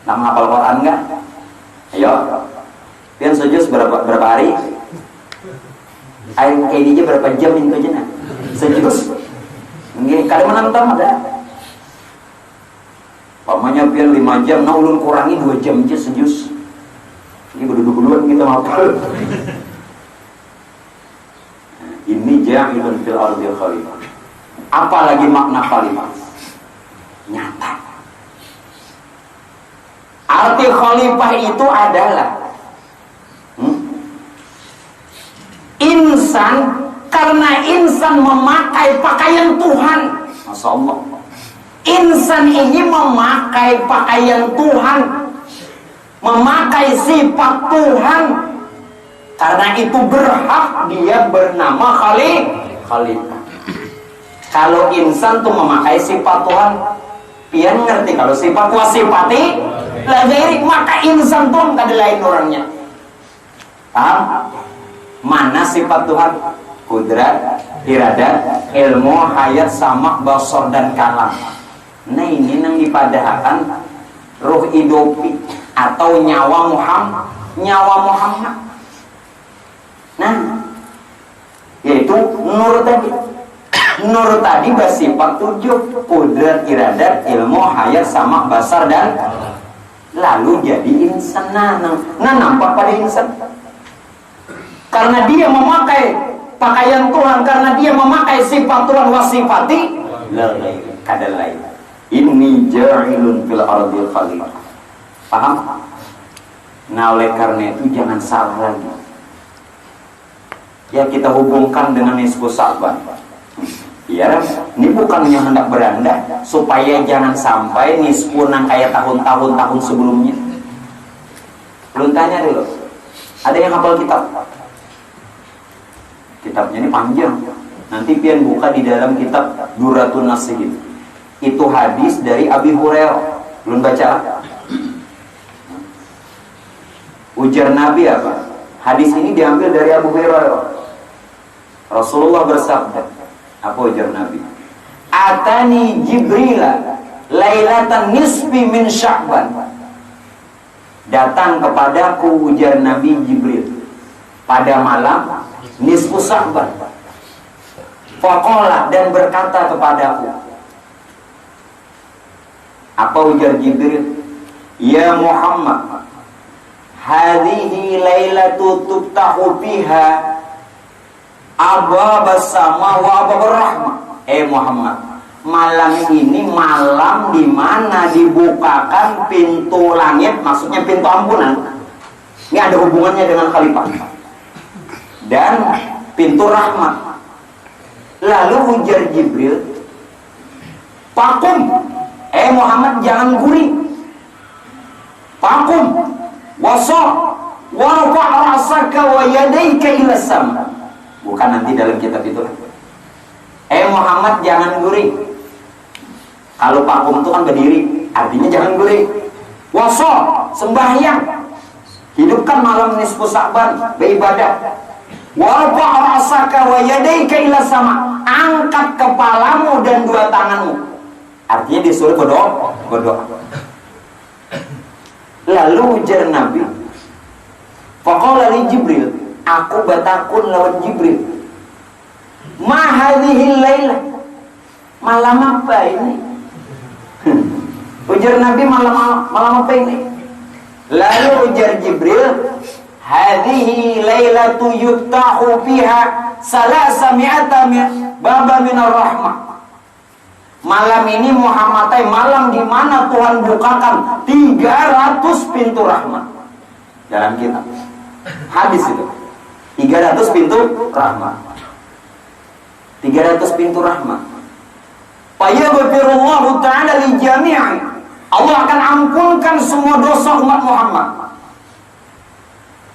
Nama hafal Quran enggak? Ayo. Pian sujud berapa hari? Ayo kayak dia berapa jam itu aja nah? Sujud. Nggih, kada menantang ada. Pamanya pian 5 jam, nah ulun kurangi 2 jam aja sujud. Ini berdua-duaan kita hafal. Ini ja'ilun fil ardi khalifah. Apalagi makna khalifah? Nyata. Arti khalifah itu adalah insan, karena insan memakai pakaian Tuhan. Masya Allah. Insan ini memakai pakaian Tuhan, memakai sifat Tuhan, karena itu berhak dia bernama khalifah. Kalau insan tuh memakai sifat Tuhan, pian ngerti kalau sifat wasifati lagi maka insan tuh kada lain orangnya. Paham? Mana sifat Tuhan? Kudrat, iradat, ilmu, hayat, samak, basar dan kalam. Nah ini yang dipadahkan ruh idopi atau nyawa Muhammad. Nah, yaitu nur tadi. Nur tadi bersifat 7, kudrat, iradat, ilmu, hayat, samak, basar dan lalu jadi insan. Nah nampak pada insan karena dia memakai pakaian Tuhan, karena dia memakai sifat Tuhan wasifati la kada lain. Inni ja'ilun fil ardi khalifah. Paham? Nah oleh karena itu jangan salah lagi. Ya kita hubungkan dengan nisfu Sa'ban. Ya, ini bukannya hendak beranda supaya jangan sampai nisfu nang kayak tahun-tahun sebelumnya. Belum tanya dulu. Ada yang hafal kitab? Kitabnya ini panjang. Nanti pian buka di dalam kitab Duratun Nasihin. Itu hadis dari Abi Hurairah. Belum baca? Ujar Nabi apa? Hadis ini diambil dari Abu Hurairah. Rasulullah bersabda. Apa ujar Nabi? Atani Jibrila lailatan nisfi min Sya'ban. Datang kepadaku, ujar Nabi Jibril, pada malam nisfu Sya'ban. Faqala, dan berkata kepadaku. Apa ujar Jibril? Ya Muhammad, hadhihi lailatu tuftahu fiha abwabas sama wa abwabur rahmah. Muhammad, malam ini malam di mana dibukakan pintu langit, maksudnya pintu ampunan, Ini ada hubungannya dengan khalifah. Dan pintu rahmat. Lalu ujar Jibril, "Pakum, Muhammad jangan guring. Pakum, wasor, warfa' ra'saka wa yadayka ila sama." Bukan nanti dalam kitab itu. Muhammad jangan guring. Kalau pakum itu kan berdiri, artinya jangan guring. Wasor, sembahyang. Hidupkan malam nisfu Sa'ban, beribadah. Warfa' ra'saka wa yadayka ila sama. Angkat kepalamu dan dua tanganmu. Artinya disuruh berdoa. Lalu ujar Nabi, faqala li Jibril, aku batakun lawan Jibril, ma hadhil lailah, malam apa ini? Ujar Nabi, malam apa ini? Lalu ujar Jibril, hadhihi lailatu yuftahu fiha salasami'ata baba minar rahmah. Malam ini Muhammad, malam di mana Tuhan bukakan 300 pintu rahmat. Dalam kitab hadis itu 300 pintu rahmat. 300 pintu rahmat. Fayaghfirullahu ta'ala li jami'i. Allah akan ampunkan semua dosa umat Muhammad.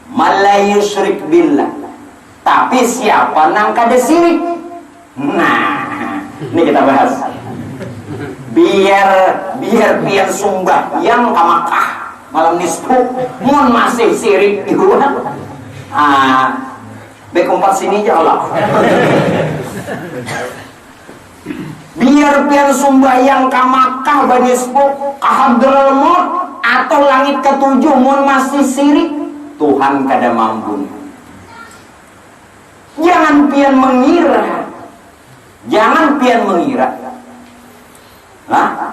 Mala yusyrik billah. Tapi siapa nang kada syirik? Nah, ini kita bahas. Biar pian sumbah yang kamakah malam nisfu mun masih sirik juga. Bekompat sini aja Allah. Biar pian sumbah yang kamakah banisfu kahadral maut atau langit ketujuh mun masih sirik, Tuhan kada mampu. Jangan pian mengira.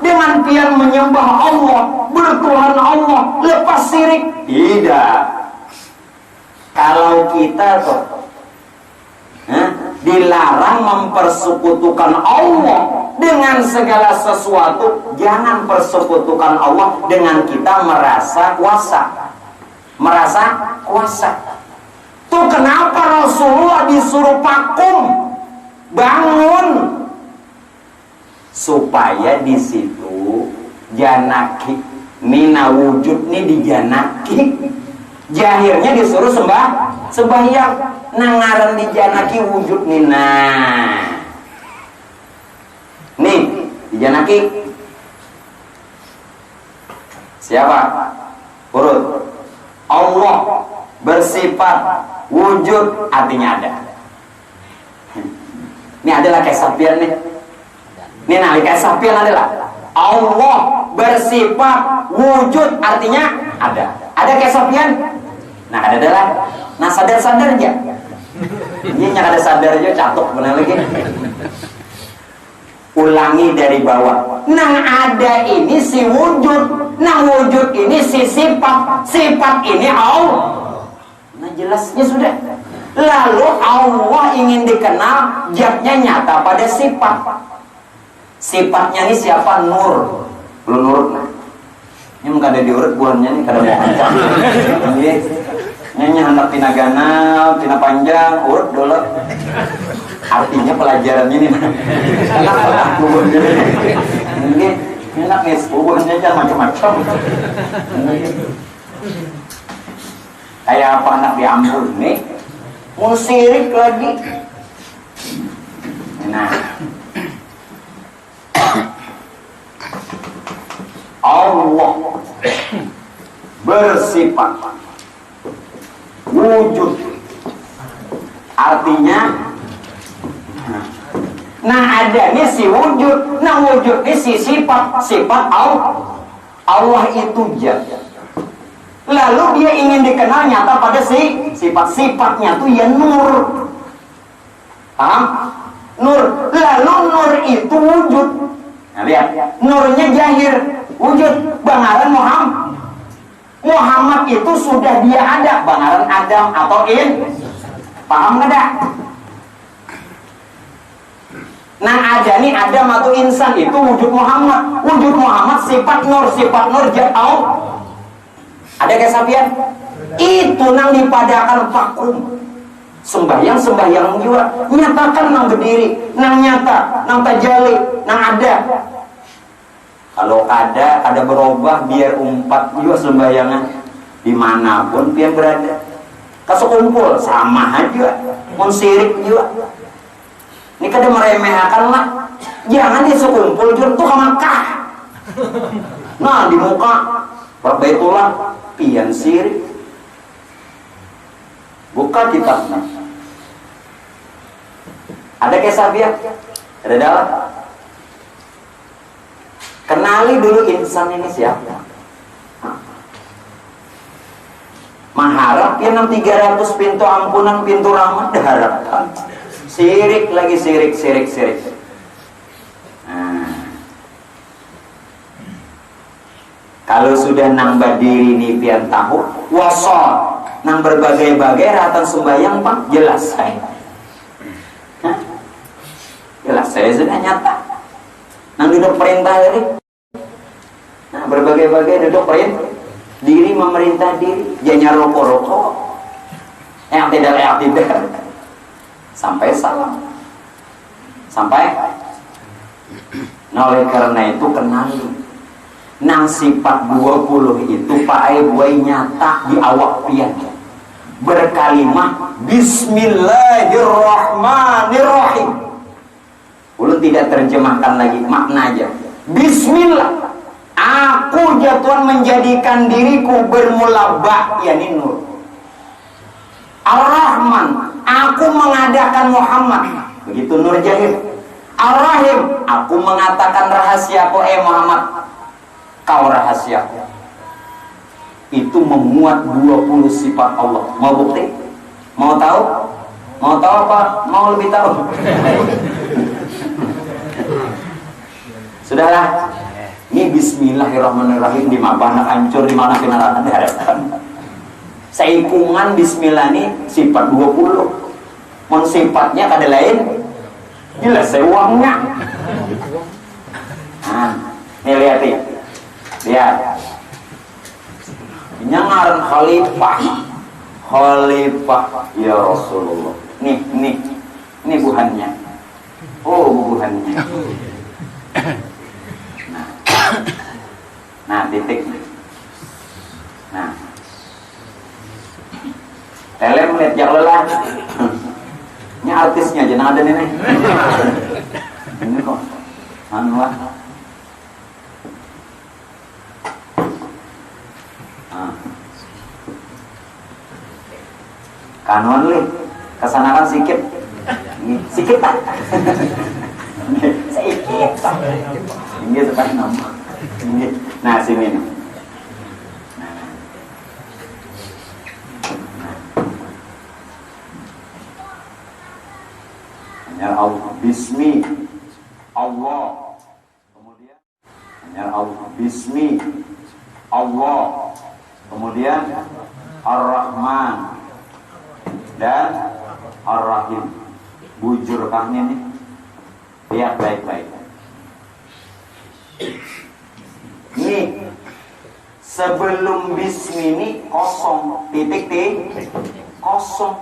Dengan pian menyembah Allah, bertuhan Allah, lepas syirik. Tidak. Kalau kita dilarang mempersekutukan Allah dengan segala sesuatu, jangan persekutukan Allah dengan kita merasa kuasa. Tuh kenapa Rasulullah disuruh pakum, bangun, supaya di situ janaki mina wujud nih dijanaki. Jahirnya disuruh sembahyang, nangaran dijanaki wujud nih. Nah, nih dijanaki siapa? Urut. Allah bersifat wujud, artinya ada. Ini adalah kesapian nih. Ini nalika sapian adalah Allah bersifat wujud, artinya ada. Ada kesapian. Nah, ada adalah. Nah, sadar-sadar aja. Ini yang ada sadar aja, catok benar lagi. Ulangi dari bawah. Nah, ada ini si wujud. Nah, wujud ini si sifat. Sifat ini Allah. Nah, jelasnya sudah. Lalu Allah ingin dikenal, zatnya nyata pada sifat. Sifatnya ini siapa? Nur. Belum nurut. Ini muka ada diurut buahnya nih kada mau panjang. Ini hendak tina ganal, tina panjang, urut dulu. Artinya pelajaran ini. Enak buahnya. Ini enak nih, buahnya jangan macam-macam. Kayak apa anak diampun nih? Mau sirik lagi. Nah, Allah bersifat wujud, artinya nah ada nih si wujud, nah wujud ini si sifat Allah. Allah itu zat. Lalu dia ingin dikenal nyata pada si sifat-sifatnya tuh ya nur. Paham? Nur. Lalu nur itu wujud. Nah, lihat, nurnya jahir, wujud. Bangaran Muhammad itu sudah dia ada, bangaran Adam atau paham nggak dah? Nah, ada nih Adam atau insan itu wujud Muhammad. Wujud Muhammad sifat nur zat Allah. Ada kesapian? Itu nang dipadakan vakum. Sembahyang juga nyatakan nang berdiri, nang nyata, nang tajali, nang ada. Kalau ada berubah biar umpat juga sembayangan dimanapun dia berada. Kasih kumpul sama aja, mensirik juga. Ini kada meremehkan lah. Jangan dia sekumpul juga tuh ke Makkah. Nah di muka Baitullah pian sirik. Buka kitabnya. Ada kisah dia? Ada dalam. Kenali dulu insan ini siapa. Mengharap ya 300 pintu ampunan, pintu rahmat diharapkan. Sirik lagi sirik. Kalau sudah nang badiri nih pian tahu wasol nang berbagai-bagai ratan sembahyang pak jelas saya. Jelas saya sudah nyata. Nang duduk perintah dari. Nah berbagai-bagai duduk perintah. Diri memerintah diri. Jangan rokok-rokok. Yang tidak. Sampai salam. Sampai. Nah oleh karena itu kenali. Nang sifat 20 itu Pak Ai buai nyata di awak pian. Berkalimah Bismillahirrahmanirrahim. Ulun tidak terjemahkan lagi, makna aja. Bismillah. Aku jatuhan menjadikan diriku bermula ba, yakni nur. Ar-Rahman, aku mengadakan Muhammad. Begitu Nur Jahir. Ar-Rahim, aku mengatakan rahasiaku Muhammad. Kau rahasiaku. Itu memuat 20 sifat Allah. Mau bukti? Mau tahu? Mau tahu apa? Mau lebih tahu? Sudahlah. Ini Bismillahirrahmanirrahim di mana hancur, di mana kenalakan diharapkan. Seikungan Bismillah ini sifat 20. Mon sifatnya kada lain. Jelas uangnya. Nah, ini lihat nih. Lihat. Ini ngaran khalifah ya Rasulullah. Ini buhannya. Oh buhannya. Nah titik. Nah telem lihat yang lelah. Ini artisnya aja ada nih. Ini kok anu lah. Kanuan li, kesana kan sikit tak? Sikit tak? Ini sekarang nama. Nah sini nih. Hanya Allah Bismi Allah. Kemudian hanya Allah Bismi Allah. Kemudian Ar-Rahman dan Ar-Rahim. Bujur kahnya nih. Lihat baik-baik. Ini sebelum bismi ini kosong, titik kosong.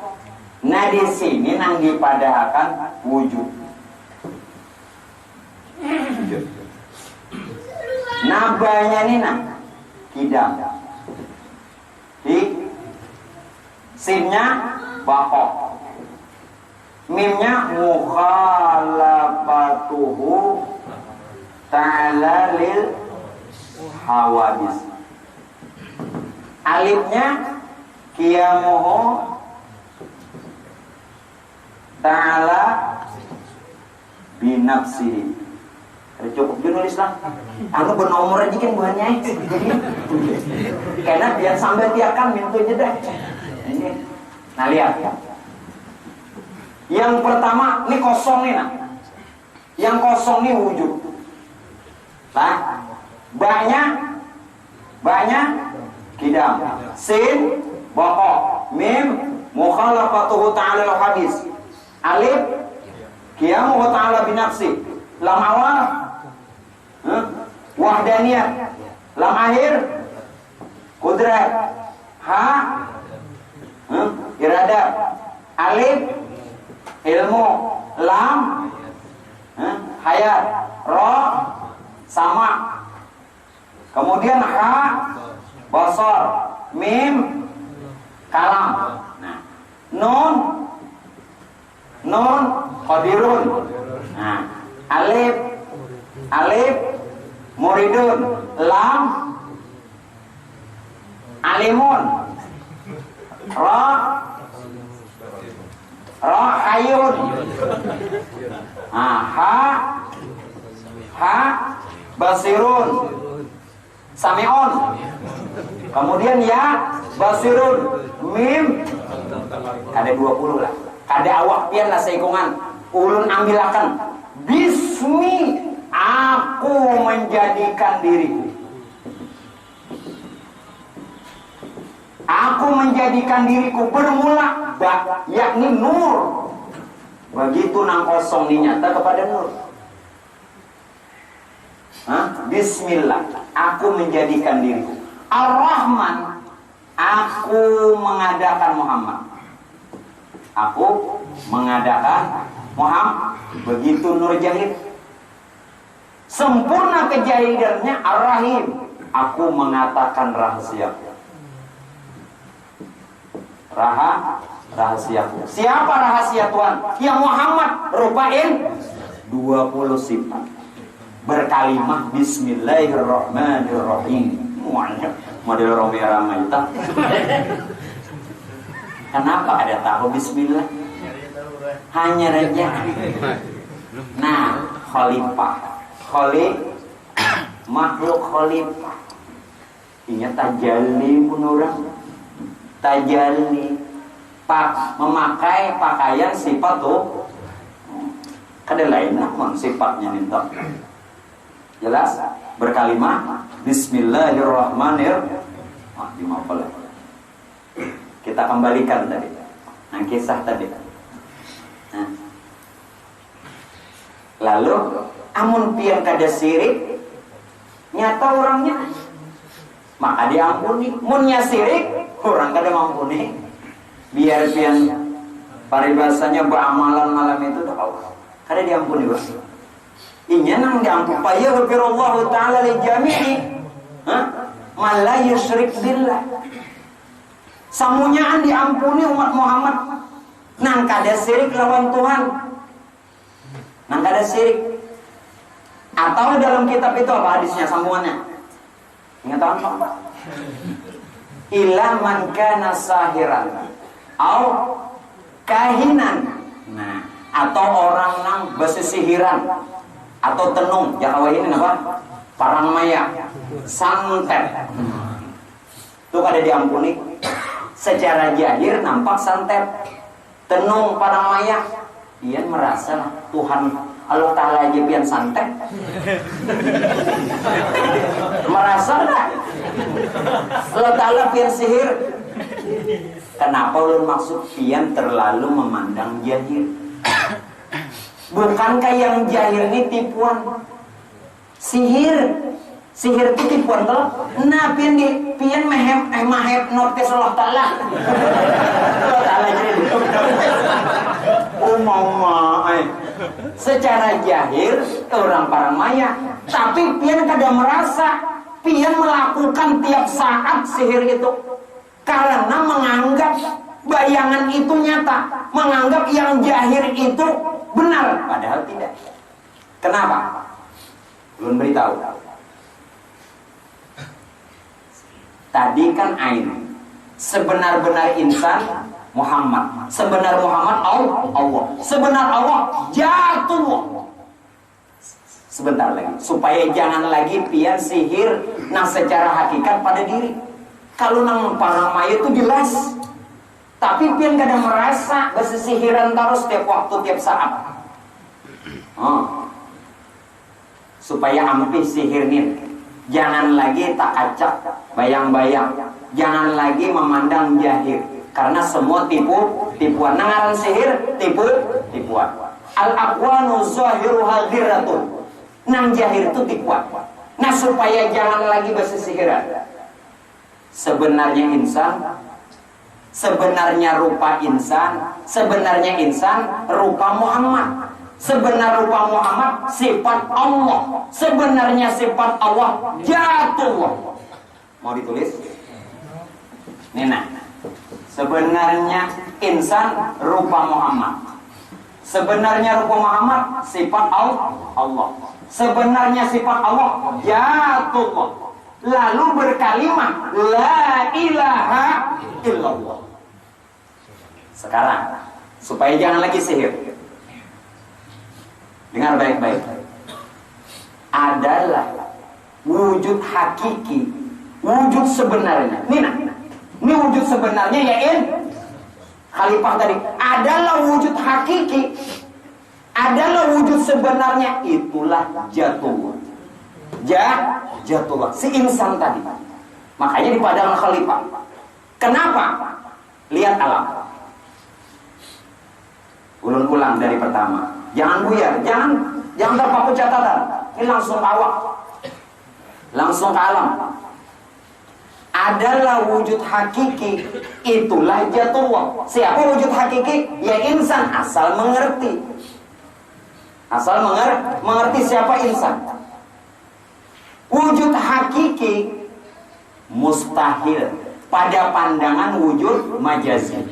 Nah di sini nang dipadakan wujud. Nabanya ini nah kidam. Sinnya bakok. Mimnya mukhalafatuhu ta'ala lil hawadis. Alifnya qiyamuhu ta'ala binafsihi. Cukup nulis lah. Anu bernomor aja kan buahnya. Karena dia sambil tiakan mintu jeda. Nah lihat. Yang pertama ini kosong nih nah. Yang kosong nih wujud. Nah, banyak kidam. Sin baqo, mim mukhalafatuhu ta'ala al-hadis. Alif qiyamuhu ta'ala binafsi. Lam awal wahdaniyah. Lam akhir kudrat. Ha, iradat. Alif, ilmu. Lam, hayat. Ra, sama. Kemudian ha, basar. Mim, kalam. Nah, nun, qadirun. Nah, alif, muridun. Lam, alimun. Ra, hayun. Nah, ha, basirun. Sami'un. Kemudian ya, basirun. Mim, kada 20 lah. Kada awak pian lah seikungan. Ulun ambilakan. Bismi, aku menjadikan diriku. Aku menjadikan diriku bermula yakni nur. Begitu nang kosong dinyata kepada nur. Bismillah, aku menjadikan diriku. Ar-Rahman, aku mengadakan Muhammad. Aku mengadakan Muhammad. Begitu nur jahid. Sempurna kejahirannya Ar-Rahim. Aku mengatakan rahasia. Rahasiaku. Siapa rahasia Tuhan? Yang Muhammad rupain 20 sifat. Berkalimah Bismillahirrahmanirrahim. Model Romeo Ramayta. Kenapa ada tahu Bismillah? Hanya raja. Nah, khalifah. Makhluk khalifah. Ingat tajalli pun orang. Tajalli. Memakai pakaian sifat tuh. Kada lain namun sifatnya nintok. Jelas? Berkalimah Bismillahirrahmanirrahim. Dimapal. Kita kembalikan tadi. Nah, kisah tadi. Nah. Lalu amun pian kada sirik nyata orangnya maka diampuni. Munnya sirik orang kada mampuni. Biar pian paribasanya beramalan malam itu dah Allah. Kada diampuni, Bos. Inya nang diampun paya ghafirallahu ta'ala li jami'i man la yusyrik billah. Samunyaan diampuni umat Muhammad nang kada syirik lawan Tuhan. Nang kada syirik. Atau dalam kitab itu apa hadisnya sambungannya? Ingat apa? Illa man kana sahiran au kahinan. Nah, atau orang nang besisihiran atau tenung, Jawa ini apa? Parang maya, santet. Itu kada diampuni. Secara jahir nampak santet, tenung, parang maya. Dia merasa Tuhan Allah Ta'ala aja pian santet. Merasa tak? Allah Ta'ala pian sihir. Kenapa ulun maksud pian terlalu memandang jahir? Bukankah yang jahir ini tipuan? Sihir itu tipuan toh? Nah, pian mahipnotis Allah Ta'ala. Allah Ta'ala jadi secara jahir orang parang maya, tapi pian kada merasa pian melakukan tiap saat sihir itu karena menganggap bayangan itu nyata, menganggap yang jahir itu benar, padahal tidak. Kenapa? Belum beritahu. Tadi kan ain. Sebenar-benar insan Muhammad. Sebenar Muhammad Allah. Sebenar Allah jatuh. Sebentar lagi. Supaya jangan lagi pian sihir nah secara hakikat pada diri. Kalau nang parang maya itu jelas. Tapi pian kada merasa besisihiran terus tiap waktu tiap saat. Supaya ampih sihir nih. Jangan lagi tak acak bayang-bayang. Jangan lagi memandang jahir. Karena semua tipuan. Nangaran sihir, tipuan. Al-aqwanu zahiruha ghirratun. Nang jahir itu tipuan. Nah, supaya jangan lagi bersisihiran. Sebenarnya insan Sebenarnya rupa insan, sebenarnya insan rupa Muhammad. Sebenarnya rupa Muhammad sifat Allah. Sebenarnya sifat Allah Jatullah. Mau ditulis? Nina. Sebenarnya insan rupa Muhammad. Sebenarnya rupa Muhammad sifat Allah. Sebenarnya sifat Allah Jatullah. Lalu berkalimah la ilaha illallah. Sekarang supaya jangan lagi sihir, dengar baik-baik. Adalah wujud hakiki, wujud sebenarnya. Ini wujud sebenarnya ya Khalifah tadi adalah wujud hakiki, adalah wujud sebenarnya, itulah Jatullah. Jatullah si insan tadi. Makanya di padang Khalifah. Kenapa? Lihat alam. Ulang dari pertama. Jangan buyar, jangan terpaku catatan. Ini langsung awak. Langsung ke alam. Adalah wujud hakiki, itulah Jatullah. Siapa wujud hakiki? Ya insan, asal mengerti. Asal mengerti siapa insan. Wujud hakiki mustahil pada pandangan wujud majazi.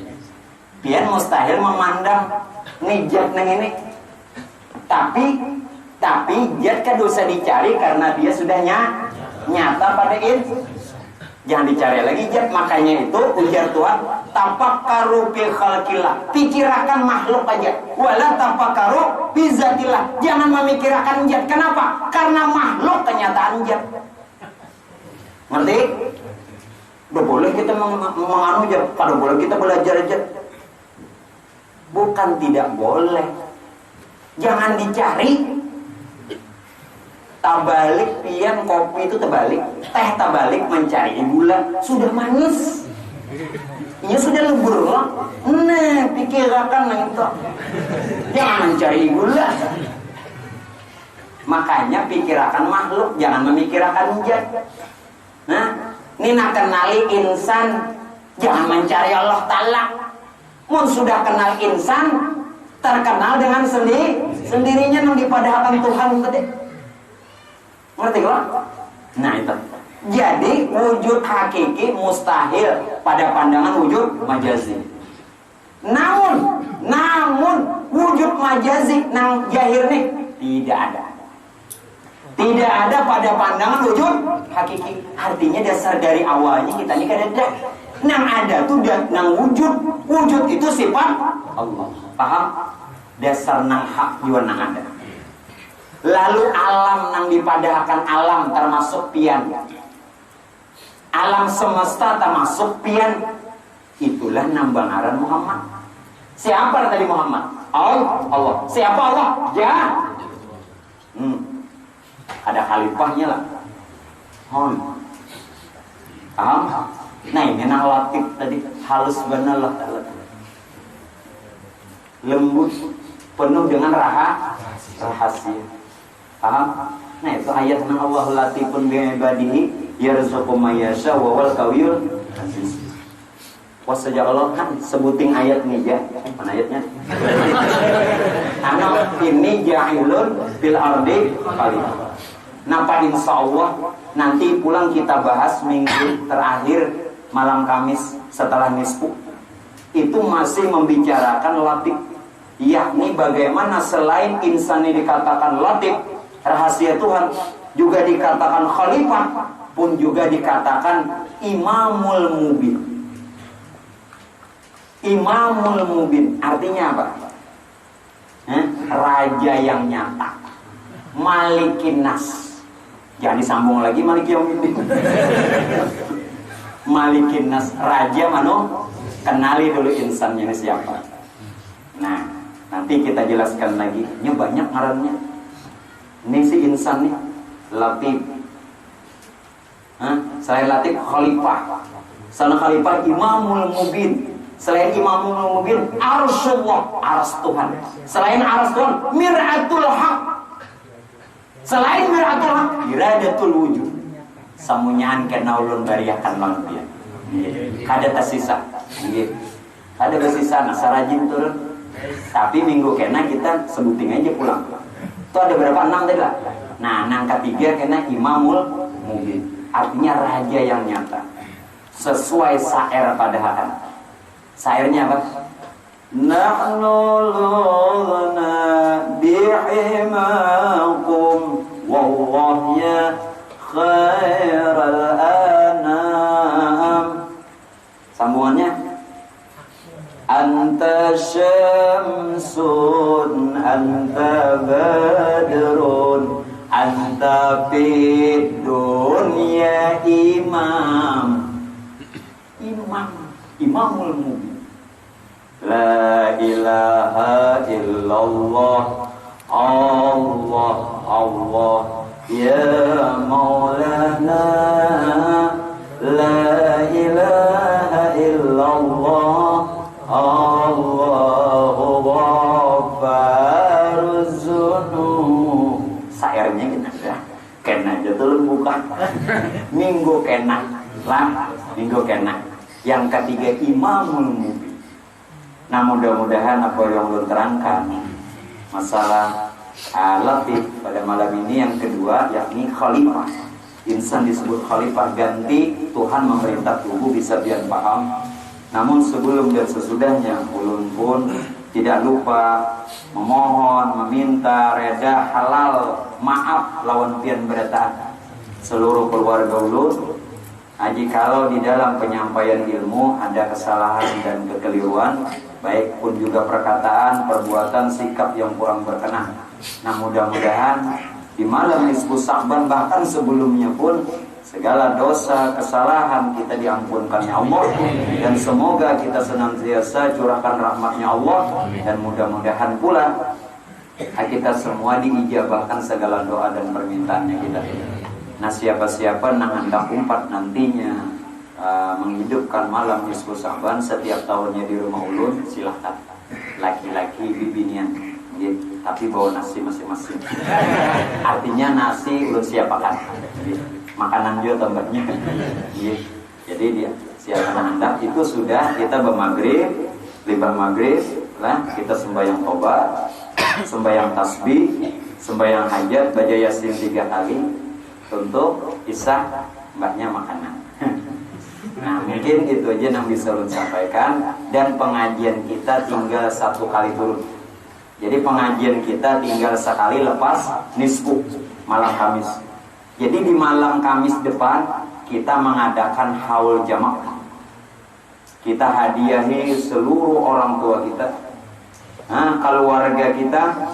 Pian mustahil memandang nih jat neng ini. Tapi jat kan dosa dicari karena dia sudah nyata pada insan. Jangan dicari lagi jat. Makanya itu ujar Tuhan, tafakkaru fi khalqillah, pikirkan makhluk aja, wala tafakkaru fi zatillah, jangan memikirkan jat. Kenapa? Karena makhluk kenyataan jat. Ngerti? Udah boleh kita menganu jat, kalau boleh kita belajar jat. Bukan tidak boleh, jangan dicari. Tabalik pian kopi itu terbalik, teh terbalik mencari gula sudah manis, ini sudah lebur lah. Nah, pikirkan itu, jangan mencari gula. Makanya pikirkan makhluk, jangan memikirkan jat. Nah, ini nak kenali insan, jangan mencari Allah Ta'ala. Mun sudah kenal insan, terkenal dengan sendirinya yang dipadahkan Tuhan tadi. Ngerti kan? Nah itu. Jadi wujud hakiki mustahil pada pandangan wujud majazi. Namun wujud majazi nang jahir nih tidak ada. Tidak ada pada pandangan wujud hakiki. Artinya dasar dari awalnya kita ini kan ada. Nang ada tuh nang wujud itu sifat Allah. Paham? Dasar nang hak juga nang ada. Lalu alam nang dipadahkan alam termasuk pian. Alam semesta termasuk pian. Itulah nambangaran Muhammad. Siapa tadi Muhammad? Allah. Siapa Allah? Ada khalifahnya lah. Paham? Nah ini nang latif tadi halus benar lah. Lembut, penuh dengan rahasia. Paham? Nah itu ayat nang Allah latifun bi'ibadihi yarzuqu may yasha wa huwal qawiyul aziz. Wassaja Allah kan sebuting ayat nih ya. Mana ayatnya? Anak ini jahilun fil ardi khalifah. Napa insyaallah nanti pulang kita bahas minggu terakhir malam Kamis setelah nisfu. Itu masih membicarakan latif, yakni bagaimana selain insan ini dikatakan latif, rahasia Tuhan, juga dikatakan khalifah, pun juga dikatakan imamul mubin. Imamul mubin artinya apa? Raja yang nyata, malikin nas. Jangan disambung lagi malik yaumiddin. Malikin nas, raja mano. Kenali dulu insannya ini siapa. Nah, nanti kita jelaskan lagi. Ini banyak ngarannya. Ini si insan nih latif. Selain latif khalifah. Selain khalifah imamul mubin. Selain imamul mubin arsyullah, arsy Tuhan. Selain arsy Tuhan mir'atul haq. Selain mir'atul haq iradatul wujud. Samunyaan kena ulun bariakan langpian. Kada tersisa. Kada bersisa nah sarajin turun. Tapi minggu kena kita sebuting aja pulang. Itu ada berapa? 6 tadi lah. Nah, yang ketiga kena imamul mubin. Artinya raja yang nyata. Sesuai syair padahal. Syairnya apa? Nahnu lughna bihimakum wallahu ya khairal anam. Sambungannya anta syamsun anta badrun anta fid dunya imamul mubin. La ilaha illallah Allah Allah ya maulana. La ilaha illallah Allahu ghafaruz dzunub. Sairnya kena aja tuh bukan. Minggu kena lah, minggu kena. Yang ketiga imamul mubin. Nah mudah-mudahan apa yang belum terangkan masalah latif pada malam ini. Yang kedua yakni khalifah. Insan disebut khalifah ganti Tuhan memerintah tubuh bisa biar paham. Namun sebelum dan sesudahnya ulun pun tidak lupa memohon, meminta reda halal maaf lawan pian berata seluruh keluarga ulun. Jikalau di dalam penyampaian ilmu ada kesalahan dan kekeliruan, baik pun juga perkataan, perbuatan, sikap yang kurang berkenan. Nah mudah-mudahan di malam nisfu Sa'ban bahkan sebelumnya pun segala dosa, kesalahan kita diampunkannya Allah. Dan semoga kita senantiasa curahkan rahmatnya Allah. Dan mudah-mudahan pula kita semua diijabahkan segala doa dan permintaannya kita. Nah siapa-siapa yang hendak umpat nantinya menghidupkan malam nisfu Sa'ban setiap tahunnya di rumah ulun, silahkan. Laki-laki bibinian gitu. Tapi bawa nasi masing-masing. Artinya nasi ulun siapakan gitu. Makanan juga tambahnya gitu. Jadi dia siapa hendak itu sudah kita bermaghrib, libah maghrib lah, kita sembahyang tobat, sembahyang tasbih, sembahyang hajat, baca yasin 3 kali untuk isah mbaknya makanan. Nah mungkin itu aja yang bisa ulun sampaikan. Dan pengajian kita tinggal 1 kali turun. Jadi pengajian kita tinggal sekali lepas nisfu malam Kamis. Jadi di malam Kamis depan kita mengadakan haul jamaah. Kita hadiahi seluruh orang tua kita, keluarga kita,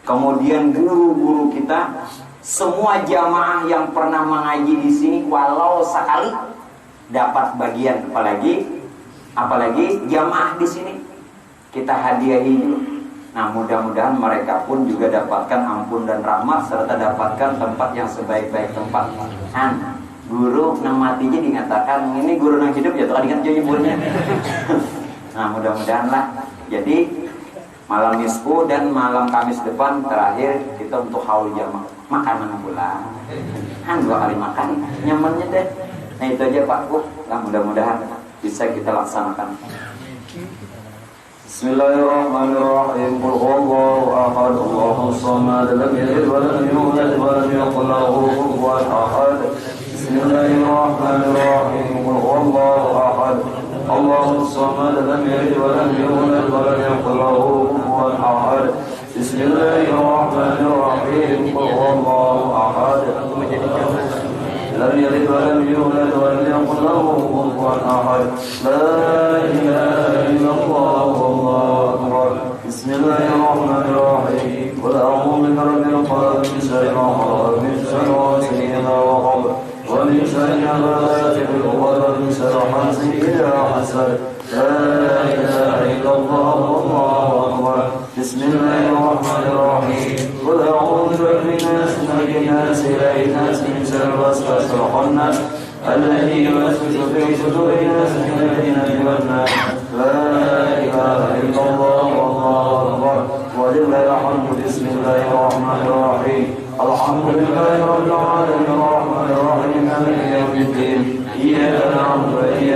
kemudian guru-guru kita, semua jamaah yang pernah mengaji di sini walau sekali dapat bagian, apalagi jamaah di sini kita hadiahi dulu. Nah mudah-mudahan mereka pun juga dapatkan ampun dan rahmat serta dapatkan tempat yang sebaik-baik tempat. Guru nang matinya dikatakan ini guru nang hidup ya tuh ingat jadi ibunya. Nah mudah-mudahan lah. Jadi malam nisfu dan malam Kamis depan terakhir kita untuk haul jamaah makanan pula. 2 kali makan nyamannya deh. Nah itu aja Pak Bu. Nah mudah-mudahan bisa kita laksanakan. Bismillahirrahmanirrahim. Qul huwallahu ahad, Allahus samad, lam yalid wa lam yulad wa lam yakul lahu kufuwan ahad. Bismillahirrahmanirrahim. Qul huwallahu ahad, Allahus samad, lam yalid wa lam yulad wa lam yakul lahu kufuwan ahad. Bismillahirrahmanirrahim. Qul huwallahu ahad, lam yalid wa lam yulad wa lam yakul lahu kufuwan ahad. La ilaha illallah wallahu akbar. Bismillahirrahmanirrahim. Qul a'udzu birabbil falaq min syarri ma khalaq min syarri ghasiqin idza waqab wa min syarri hamadati bil 'uqad wa min syarri hasidin idza hasad. La ilaha illallah wallahu akbar. Bismillahirrahmanirrahim. Qul a'udzu birabbin nas malikin nas ilahin nas min syarri waswasil khannas alladzi yuwaswisu fi sudurin nas min al-jinnati wan nas. La ilaha illallah wallahu akbar. Walillahil hamdu. Bismillahirrahmanirrahim. Alhamdulillahi rabbil alamin arrahmanir rahim maliki yaumiddin. Iyyaka na'budu wa iyyaka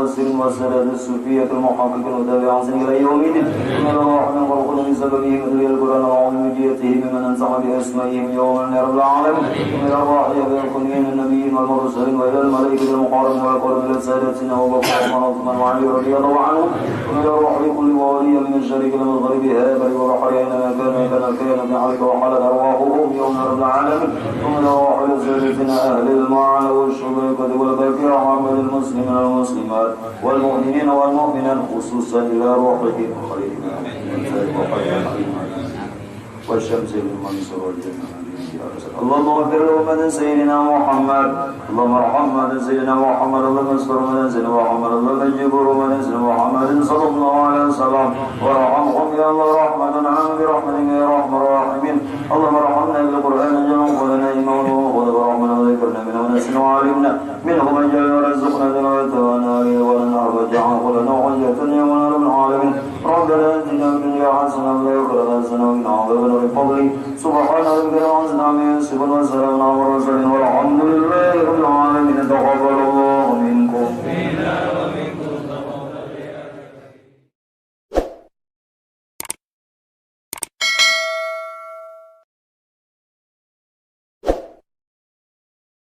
المفسرين والسادة الصوفية المحققين وتابعين إلى يوم الدين من الرحمن والقل من سببهم أدري القرآن وعلم جيته ممن أنزع بأسمائهم يوما رب العالمين ومن الأرواح يكونين النبيين والمرسلين وإلى الملائكة المقربين والقرب إلى سادتنا وبكر وعثمان وعلي رضي الله عنهم ومن الروح كل ولي من الشريك المغرب هذا وبحر أينما كان في عليك وحلت أرواحهم يوم رب العالمين ومن الروح لسادتنا أهل المعنى والشبكة والبكر وعمل المسلمين والمسلمات والمؤمنين والمؤمنات خصوصا إلى روحهم خيرنا والشمس المنصور والجنة اللهم اغفر لأمة سيدنا محمد اللهم ارحم أمة سيدنا محمد اللهم استر أمة سيدنا محمد اللهم اجبر أمة سيدنا محمد صلى الله عليه وسلم وارحمهم يا الله رحمة عام برحمتك يا أرحم الراحمين اللهم ارحمنا بالقرآن جمع ولنا إماما ورحمنا وذكرنا منه ونسنا وعلمنا منه من جل ورزقنا ذنوات وناري ولنا وجعل ولنا وحجة يوم رب العالمين ربنا آتنا في الدنيا حسنة وفي الآخرة حسنة وقنا عذاب النار بفضلك سبحان ربك رب العزة عما يصفون وسلام على المرسلين والحمد لله